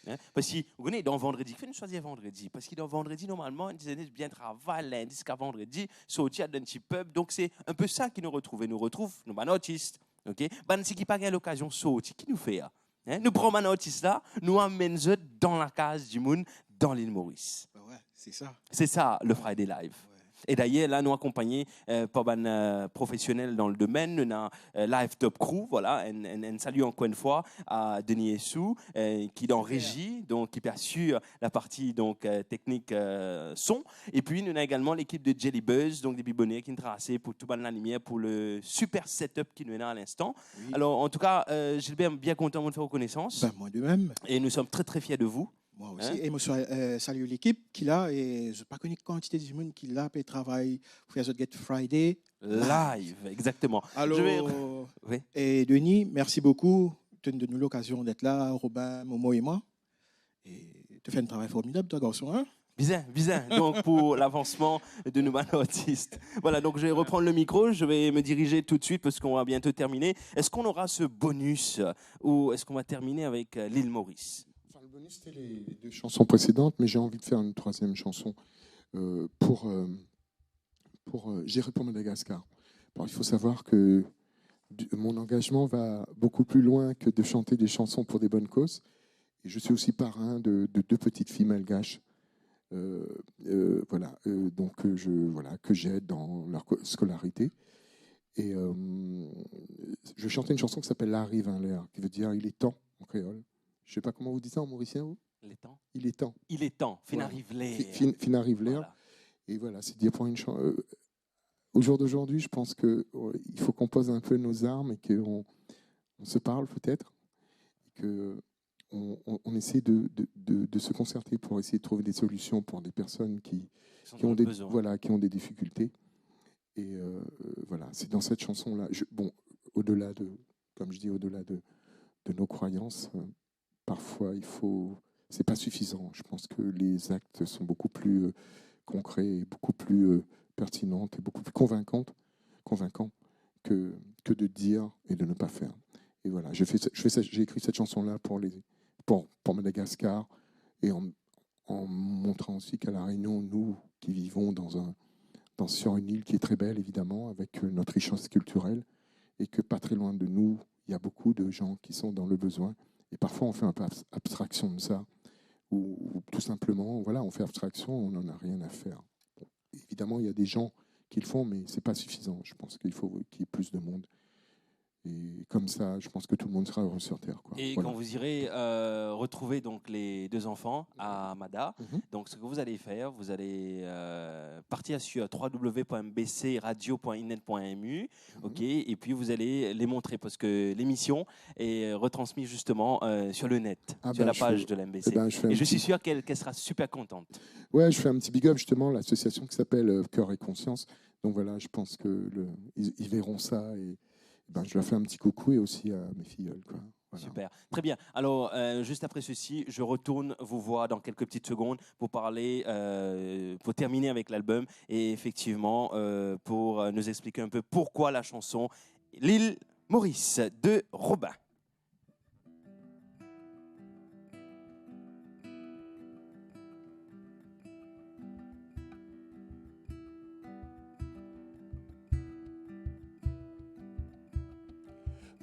Hein? Parce que vous connaissez, dans vendredi, il faut choisir vendredi. Parce que dans vendredi, normalement, on disait bien travail, lundi jusqu'à vendredi, sortir d'un petit pub. Donc, c'est un peu ça qui nous retrouve. Et nous retrouve, nous, un artiste. OK? C'est qui n'a pas l'occasion de sortir. Qui nous fait? Hein? Nous prenons un artiste là, nous amenons dans la case du monde, dans l'île Maurice. Ouais, c'est ça. C'est ça, le Friday Live. Ouais. Et d'ailleurs, là, nous accompagnés par un professionnel dans le domaine, nous avons Live Top Crew, voilà, un salut encore une fois à Denis Essou, qui est en régie, donc qui assure la partie donc, technique son. Et puis, nous avons également l'équipe de Jelly Buzz, donc des bibonnets qui nous tracent pour tout la lumière, pour le super setup qui nous est là à l'instant. Oui. Alors, en tout cas, Gilbert, bien content de vous faire connaissance. Ben, moi de même. Et nous sommes très, très fiers de vous. Moi aussi. Hein? Et moi, salue l'équipe qui l'a. Et je n'ai pas connu quantité de monde qui l'a, et travaille pour faire Get Friday Live, exactement. Alors, Je vais- Oui. et Denis, merci beaucoup de nous donner l'occasion d'être là, Robin, Momo et moi. Et tu fais un travail formidable, toi, garçon. Hein? Bizarre. Donc, pour l'avancement de nos artistes. Voilà, donc je vais reprendre le micro. Je vais me diriger tout de suite parce qu'on va bientôt terminer. Est-ce qu'on aura ce bonus ou est-ce qu'on va terminer avec l'île Maurice? Enfin, le bonus, c'était les deux chansons précédentes, mais j'ai envie de faire une troisième chanson pour J'irai pour Madagascar. Alors, il faut savoir que mon engagement va beaucoup plus loin que de chanter des chansons pour des bonnes causes. Et je suis aussi parrain de deux petites filles malgaches. Que j'aide dans leur scolarité. Et je vais chanter une chanson qui s'appelle L'arrive un l'air, qui veut dire il est temps en créole. Je ne sais pas comment vous dites ça en mauricien, vous? Il est temps. Il est temps. Il est temps. Fin Voilà. arrive l'air. Fin arrive l'air. Voilà. Et voilà, c'est dire pour une chanson. Au jour d'aujourd'hui, je pense qu'il faut qu'on pose un peu nos armes et qu'on se parle peut-être. Et qu'on essaie de se concerter pour essayer de trouver des solutions pour des personnes qui ont des difficultés. Et voilà, c'est dans cette chanson-là. Au-delà de nos croyances, parfois c'est pas suffisant. Je pense que les actes sont beaucoup plus concrets et beaucoup plus pertinents et beaucoup plus convaincants que de dire et de ne pas faire. Et voilà, j'ai écrit cette chanson-là pour Madagascar et en montrant aussi qu'à La Réunion, nous qui vivons sur une île qui est très belle, évidemment, avec notre richesse culturelle, et que pas très loin de nous, il y a beaucoup de gens qui sont dans le besoin. Et parfois, on fait un peu abstraction de ça, ou tout simplement, voilà, on fait abstraction, on n'en a rien à faire. Bon, évidemment, il y a des gens qui le font, mais ce n'est pas suffisant. Je pense qu'il faut qu'il y ait plus de monde. Et comme ça, je pense que tout le monde sera heureux sur Terre. Quoi. Et voilà. quand vous irez retrouver donc les deux enfants à Mada, donc ce que vous allez faire, vous allez partir sur www.mbcradio.inet.mu, ok, et puis vous allez les montrer parce que l'émission est retransmise justement sur le net, sur la page de l'MBC. Et je suis sûr qu'elle sera super contente. Ouais, je fais un petit big up justement à l'association qui s'appelle Cœur et Conscience. Donc voilà, je pense qu'ils verront ça et je leur fais un petit coucou et aussi à mes filleuls. Quoi. Voilà. Super, très bien. Alors, juste après ceci, je retourne vous voir dans quelques petites secondes pour parler, pour terminer avec l'album et effectivement pour nous expliquer un peu pourquoi la chanson L'île Maurice de Robin.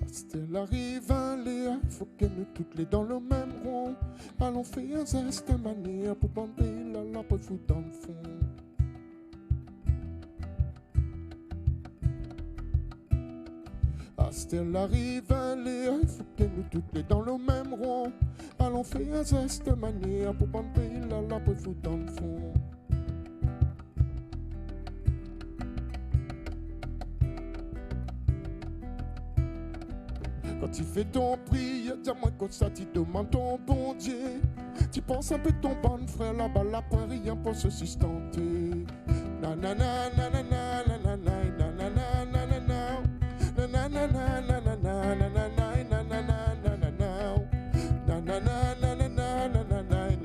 Stella arrive à Léa, faut que nous toutes les dans le même rond. Allons faire un geste de manière pour bomber la pour foutre dans le fond. Stella arrive à Léa, faut que nous toutes les dans le même rond. Allons faire un geste de manière pour bomber la pour foutre dans le fond. Quand tu fais ton prière, dis-moi comme ça, tu demandes ton bon Dieu. Tu penses un peu ton bon frère là-bas, là, pas rien pour se sustenter. Na na na na na na na na na na na na na na. Na na na na na na na na na na na na na na na. Na na na na na na na na na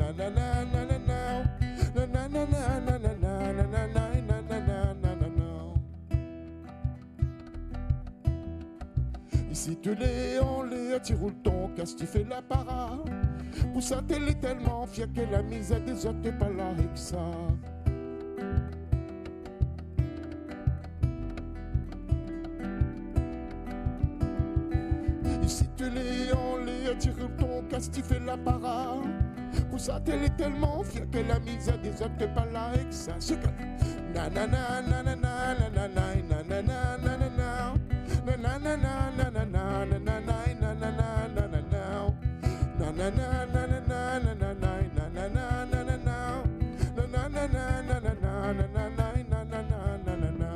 Ici tu l'es, on l'est, tu roules ton casse, tu fais la para. Pour ça t'es tellement fier que la misère des autres t'es pas là avec ça. Ici tu l'es, on l'est, tu roules ton casse, tu fais la para. Pour ça t'es tellement fier que la misère des autres t'es pas là avec ça. C'est que na na na na na na na na na na na na na na na. Na na na na na na na na na na na na na na na na. Na na na na na na na na na na na na na na na. Na na na na na na na na na na na na na na.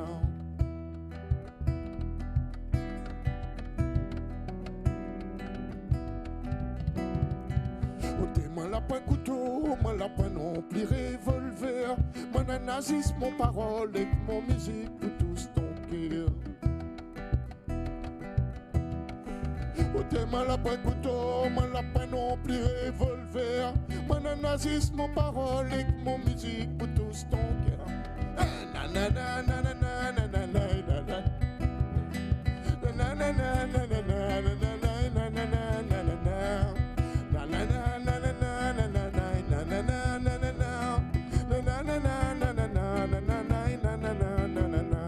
Oh t'es moi la point couteau, moi la point non plus revolver. Mon nazisme, mon parole et mon musique pour tous ton cœur. Oh t'es moi la point couteau, moi la point non plus revolver. Mon nazisme, mon parole et mon musique pour tous ton cœur. Na na na na na na na na na na na. Na na na na na na na na na na na na na na. Na na na na na na na na na na na na na na na. Na na na na na na na na na na na na na na.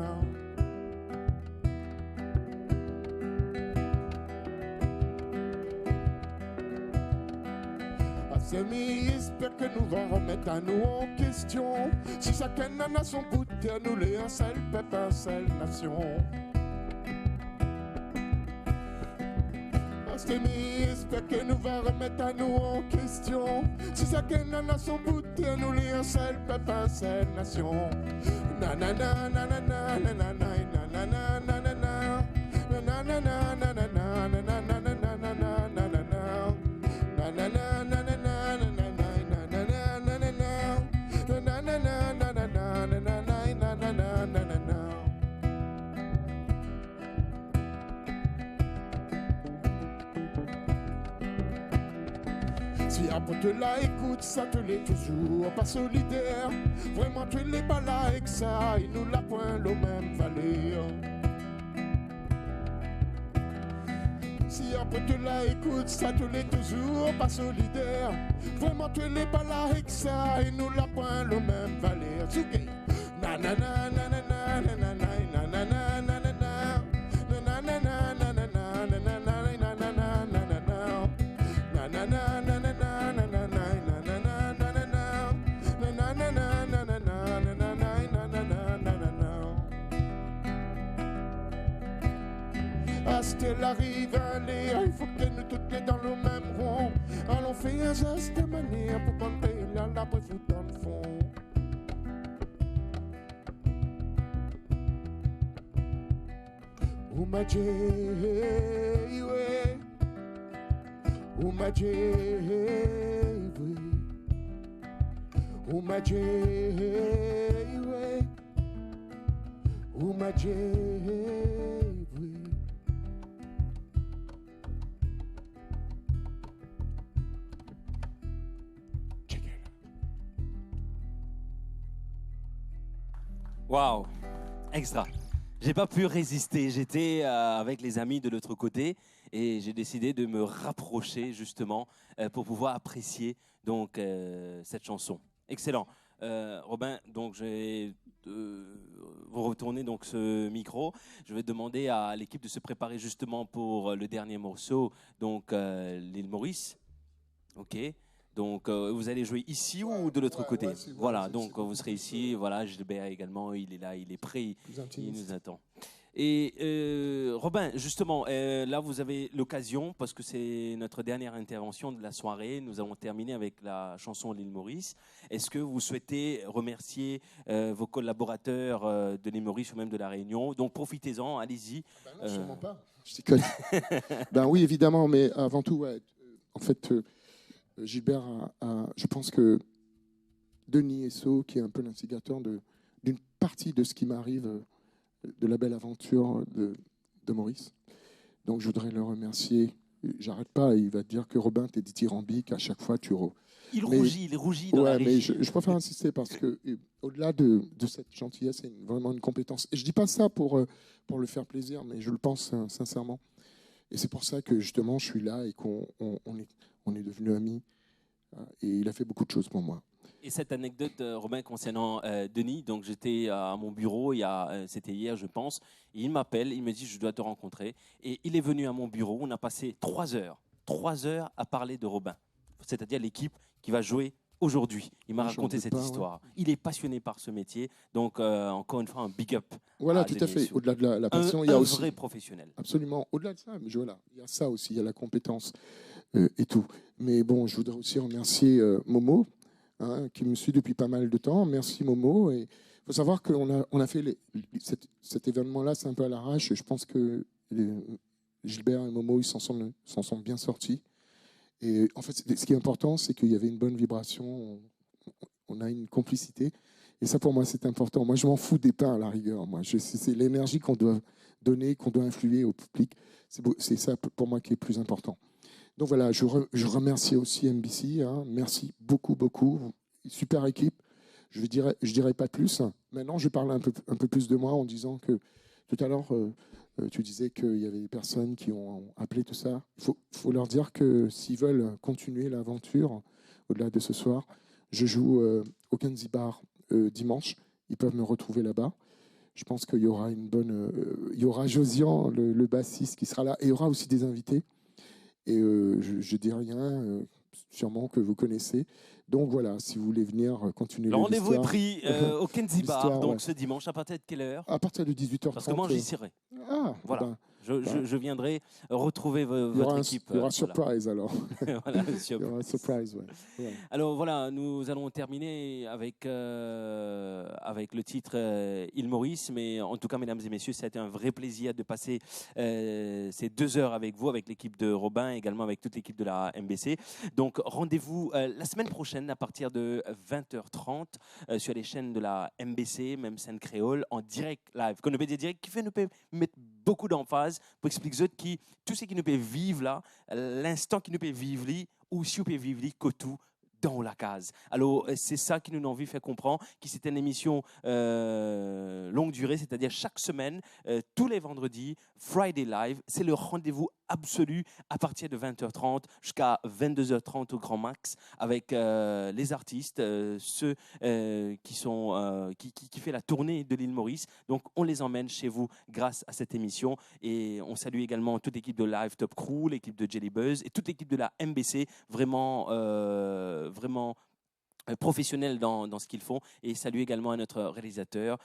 Assemi, j'espère que nous va remettre à nous en question. Si chacun en a son bout de terre, nous les un seul peuple, un seule nation. Assemi, j'espère que nous va remettre à nous en question. Si chacun en a son bout de terre, nous les un seul peuple, un seule nation. Na na na na na na na na na na na na na na. Na na na na na na na na na na na na na na na na. Na na na na na na na na na na na na na na. Na na na na na na na na na na na na na. Si après te la écoute, ça te l'est toujours pas solidaire. Vraiment tu l'es pas là avec ça, il nous l'a point le même valeur. Si après te la écoute, ça te l'est toujours pas solidaire. Vraiment tu l'es pas là avec ça, il nous l'a point le même valeur. Tsuke. Na na na na na na na na na na na na na na. Na na na na na na na na na na na na na na na. Na na na na na na na na na na na na na na na. Na na na na na na na na na na na na na na. Astel arrive, allez, il faut que nous toutes les dans le même rond. Allons faire un geste de manière pour qu'on paye la bref ou dans le fond. Umaje, ouais. Umaje, oui. Umaje, ouais. Umaje, oui. Check it. Waouh, extra. J'ai pas pu résister. J'étais avec les amis de l'autre côté et j'ai décidé de me rapprocher justement pour pouvoir apprécier donc cette chanson. Excellent. Robin, donc je vais vous retourner donc ce micro. Je vais demander à l'équipe de se préparer justement pour le dernier morceau, donc l'île Maurice. Ok. Donc vous allez jouer ici ou de l'autre côté. Ouais, voilà, donc vous serez ici. Voilà, Gilbert également, il est là, il est prêt, il nous attend. Et Robin, justement, là vous avez l'occasion, parce que c'est notre dernière intervention de la soirée, nous avons terminé avec la chanson L'île Maurice. Est-ce que vous souhaitez remercier vos collaborateurs de l'île Maurice ou même de la Réunion? Donc profitez-en, allez-y. Ben non, sûrement pas. Je déconne. Ben oui, évidemment, mais avant tout, ouais, en fait, Gilbert je pense que Denis Esso, qui est un peu l'instigateur d'une partie de ce qui m'arrive, de la belle aventure de Maurice. Donc je voudrais le remercier. J'arrête pas, il va te dire que Robin, t'es dithyrambique, à chaque fois tu Il rougit dans la ouais, mais régie. je préfère insister parce que au-delà de cette gentillesse, c'est vraiment une compétence. Et je dis pas ça pour le faire plaisir, mais je le pense sincèrement. Et c'est pour ça que justement je suis là et on est devenus amis. Et il a fait beaucoup de choses pour moi. Et cette anecdote, Robin, concernant Denis, donc j'étais à mon bureau, c'était hier, je pense, et il m'appelle, il me dit, je dois te rencontrer. Et il est venu à mon bureau, on a passé 3 heures à parler de Robin, c'est-à-dire l'équipe qui va jouer aujourd'hui. Il m'a J'en raconté doute cette pas, ouais. histoire. Il est passionné par ce métier, donc encore une fois, un big up. Voilà, à tout Denis à fait. Sou. Au-delà de la Un, passion, il y a un aussi... vrai professionnel. Absolument. Au-delà de ça, mais voilà, il y a ça aussi, il y a la compétence et tout. Mais bon, je voudrais aussi remercier Momo, qui me suit depuis pas mal de temps. Merci Momo. Et il faut savoir qu'on a fait cet événement-là, c'est un peu à l'arrache. Et je pense que Gilbert et Momo, ils s'en sont bien sortis. Et en fait, ce qui est important, c'est qu'il y avait une bonne vibration, on a une complicité. Et ça, pour moi, c'est important. Moi, je m'en fous des pains à la rigueur. Moi, c'est l'énergie qu'on doit donner, qu'on doit influer au public. C'est ça, pour moi, qui est plus important. Donc voilà, je remercie aussi NBC. Merci beaucoup, beaucoup. Super équipe. Je dirais pas plus. Maintenant, je parle un peu plus de moi en disant que tout à l'heure, tu disais qu'il y avait des personnes qui ont appelé tout ça. Il faut leur dire que s'ils veulent continuer l'aventure, au-delà de ce soir, je joue au Kenzie Bar dimanche. Ils peuvent me retrouver là-bas. Je pense qu'il y aura il y aura Josian, le bassiste, qui sera là. Et il y aura aussi des invités. Et je dis rien, sûrement que vous connaissez. Donc voilà, si vous voulez venir continuer Le rendez-vous est l'histoire. pris au Kenzie Bar, L'histoire, donc ouais. ce dimanche, à partir de quelle heure? À partir de 18h30. Parce que moi, j'y serai. Ah, Voilà. ben, Je viendrai retrouver il y votre aura équipe. il y aura voilà. surprise alors. Voilà, Il y aura un surprise, ouais. Ouais. Alors voilà, nous allons terminer avec le titre Île Maurice. Mais en tout cas, mesdames et messieurs, ça a été un vrai plaisir de passer ces 2 heures avec vous, avec l'équipe de Robin, également avec toute l'équipe de la MBC. Donc rendez-vous la semaine prochaine à partir de 20h30 sur les chaînes de la MBC, même scène créole, en direct live. Qu'on nous peut dire direct, qui fait nous peut mettre beaucoup d'emphase pour expliquer qui tout ce qui nous peut vivre là, l'instant qui nous peut vivre là, ou si on peut vivre là, que tout dans la case. Alors, c'est ça qui nous a envie de faire comprendre, que c'était une émission longue durée, c'est-à-dire chaque semaine, tous les vendredis, Friday Live, c'est le rendez-vous absolu à partir de 20h30 jusqu'à 22h30 au grand max, avec les artistes, ceux qui fait la tournée de l'île Maurice. Donc, on les emmène chez vous grâce à cette émission. Et on salue également toute l'équipe de Live Top Crew, l'équipe de Jelly Buzz et toute l'équipe de la MBC, vraiment professionnels dans ce qu'ils font. Et salut également à notre réalisateur,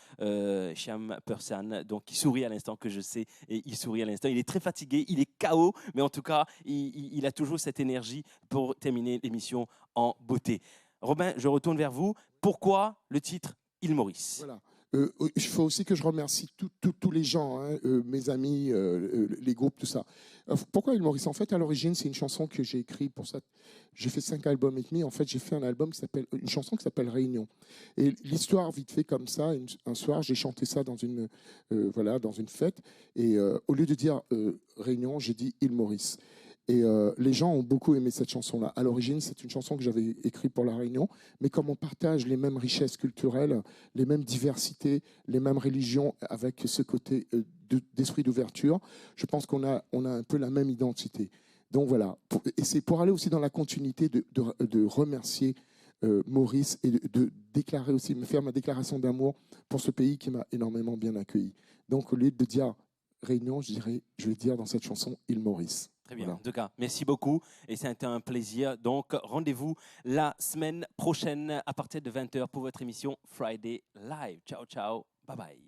Shyam Persan, donc qui sourit à l'instant, que je sais, et il sourit à l'instant. Il est très fatigué, il est KO, mais en tout cas, il a toujours cette énergie pour terminer l'émission en beauté. Robin, je retourne vers vous. Pourquoi le titre Île Maurice? Voilà. Il faut aussi que je remercie tous les gens, mes amis, les groupes, tout ça. Pourquoi Île Maurice? En fait, à l'origine, c'est une chanson que j'ai écrite pour ça. J'ai fait 5 albums avec me. En fait, j'ai fait une chanson qui s'appelle Réunion. Et l'histoire, vite fait comme ça, un soir, j'ai chanté ça dans une fête. Et au lieu de dire Réunion, j'ai dit Île Maurice. Et les gens ont beaucoup aimé cette chanson-là. À l'origine, c'est une chanson que j'avais écrite pour La Réunion, mais comme on partage les mêmes richesses culturelles, les mêmes diversités, les mêmes religions, avec ce côté d'esprit d'ouverture, je pense qu'on a un peu la même identité. Donc voilà, et c'est pour aller aussi dans la continuité de remercier Maurice et de déclarer aussi, me faire ma déclaration d'amour pour ce pays qui m'a énormément bien accueilli. Donc au lieu de dire Réunion, je vais dire dans cette chanson Île Maurice. Très bien. Voilà. En tout cas, merci beaucoup et c'était un plaisir. Donc, rendez-vous la semaine prochaine à partir de 20h pour votre émission Friday Live. Ciao, ciao. Bye bye.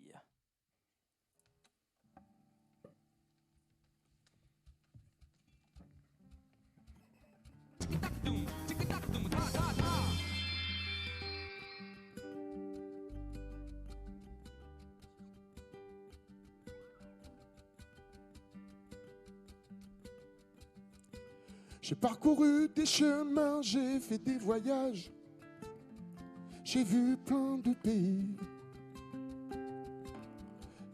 J'ai parcouru des chemins, j'ai fait des voyages, j'ai vu plein de pays.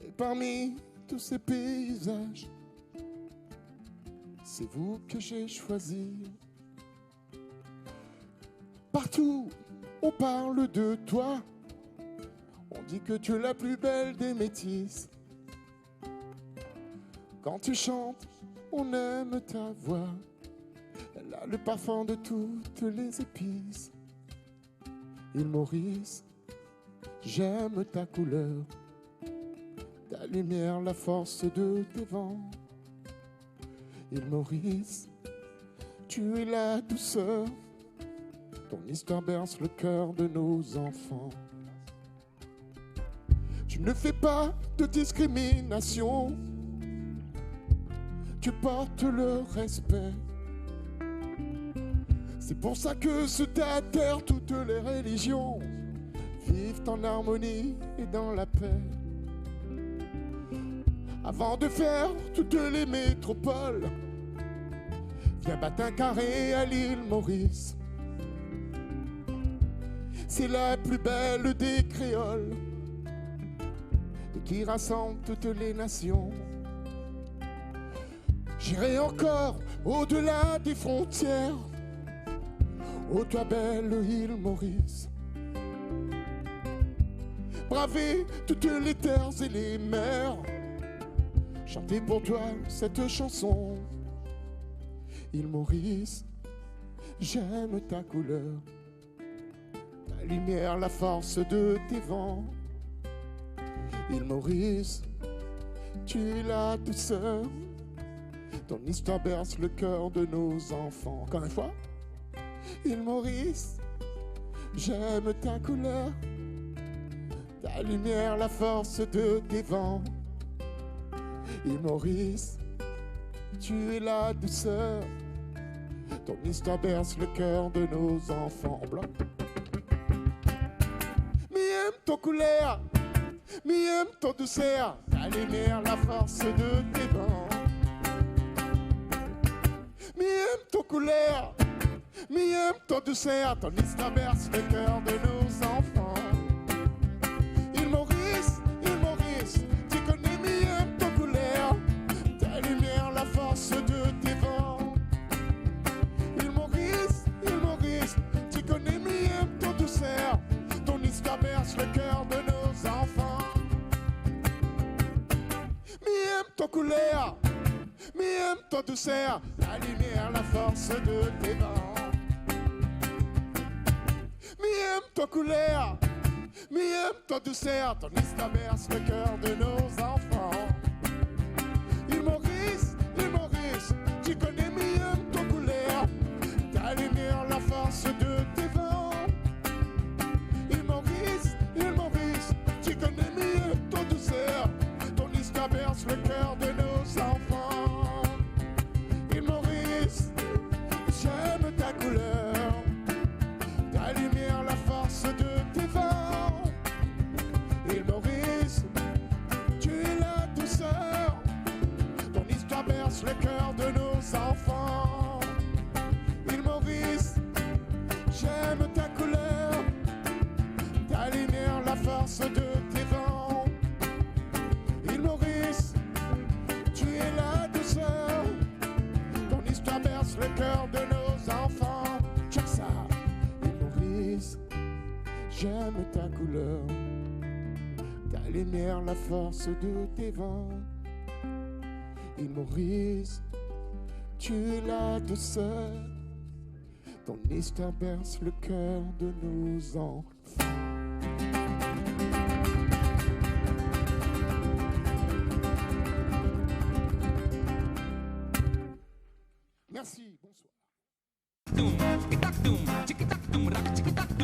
Et parmi tous ces paysages, c'est vous que j'ai choisi. Partout, on parle de toi, on dit que tu es la plus belle des métisses. Quand tu chantes, on aime ta voix. Elle a le parfum de toutes les épices. Île Maurice, j'aime ta couleur, ta lumière, la force de tes vents. Île Maurice, tu es la douceur, ton histoire berce le cœur de nos enfants. Tu ne fais pas de discrimination, tu portes le respect. C'est pour ça que sur ta terre, toutes les religions vivent en harmonie et dans la paix. Avant de faire toutes les métropoles, viens battre un carré à l'île Maurice. C'est la plus belle des créoles et qui rassemble toutes les nations. J'irai encore au-delà des frontières, ô toi belle île Maurice. Braver toutes les terres et les mers, chanter pour toi cette chanson. Île Maurice, j'aime ta couleur, ta lumière, la force de tes vents. Île Maurice, tu es la douceur, ton histoire berce le cœur de nos enfants. Encore une fois. Île Maurice, j'aime ta couleur, ta lumière, la force de tes vents. Île Maurice, tu es la douceur, ton histoire berce le cœur de nos enfants. En blanc. Mi aime ton couleur, mi aime ton douceur, ta lumière, la force de tes vents. Mi aime ton couleur, mi aime ton douceur, ton histoire berce le cœur de nos enfants. Île Maurice, tu connais mi aime ton couleur, ta lumière, la force de tes vents. Île Maurice, tu connais mi aime ton douceur, ton histoire berce le cœur de nos enfants. Mi aime ton couleur, mi aime ton douceur, la lumière, la force de tes vents. Mi aime ton couleur, mi aime ton douceur, ton histoire berce le cœur de nos enfants. Île Maurice, tu connais mi aime ton couleur, ta lumière, la force de tes vents. Île Maurice, tu connais mi aime ton douceur, ton histoire berce le cœur de nos enfants. Île Maurice, j'aime ta couleur, ta lumière, la force de tes vents. Île Maurice, tu es la douceur, ton histoire berce le cœur de nos enfants. Île Maurice, j'aime ta couleur, ta lumière, la force de tes vents. Île Maurice, tu es la douceur, ton histoire berce le cœur de nos enfants. Check ça. Île Maurice, j'aime ta couleur, ta lumière, la force de tes vents. Île Maurice, tu es la douceur, ton histoire berce le cœur de nos enfants. Merci, bonsoir. Tic tac, doom, tic tac, doom, tic tac, doom, rack, tic tac.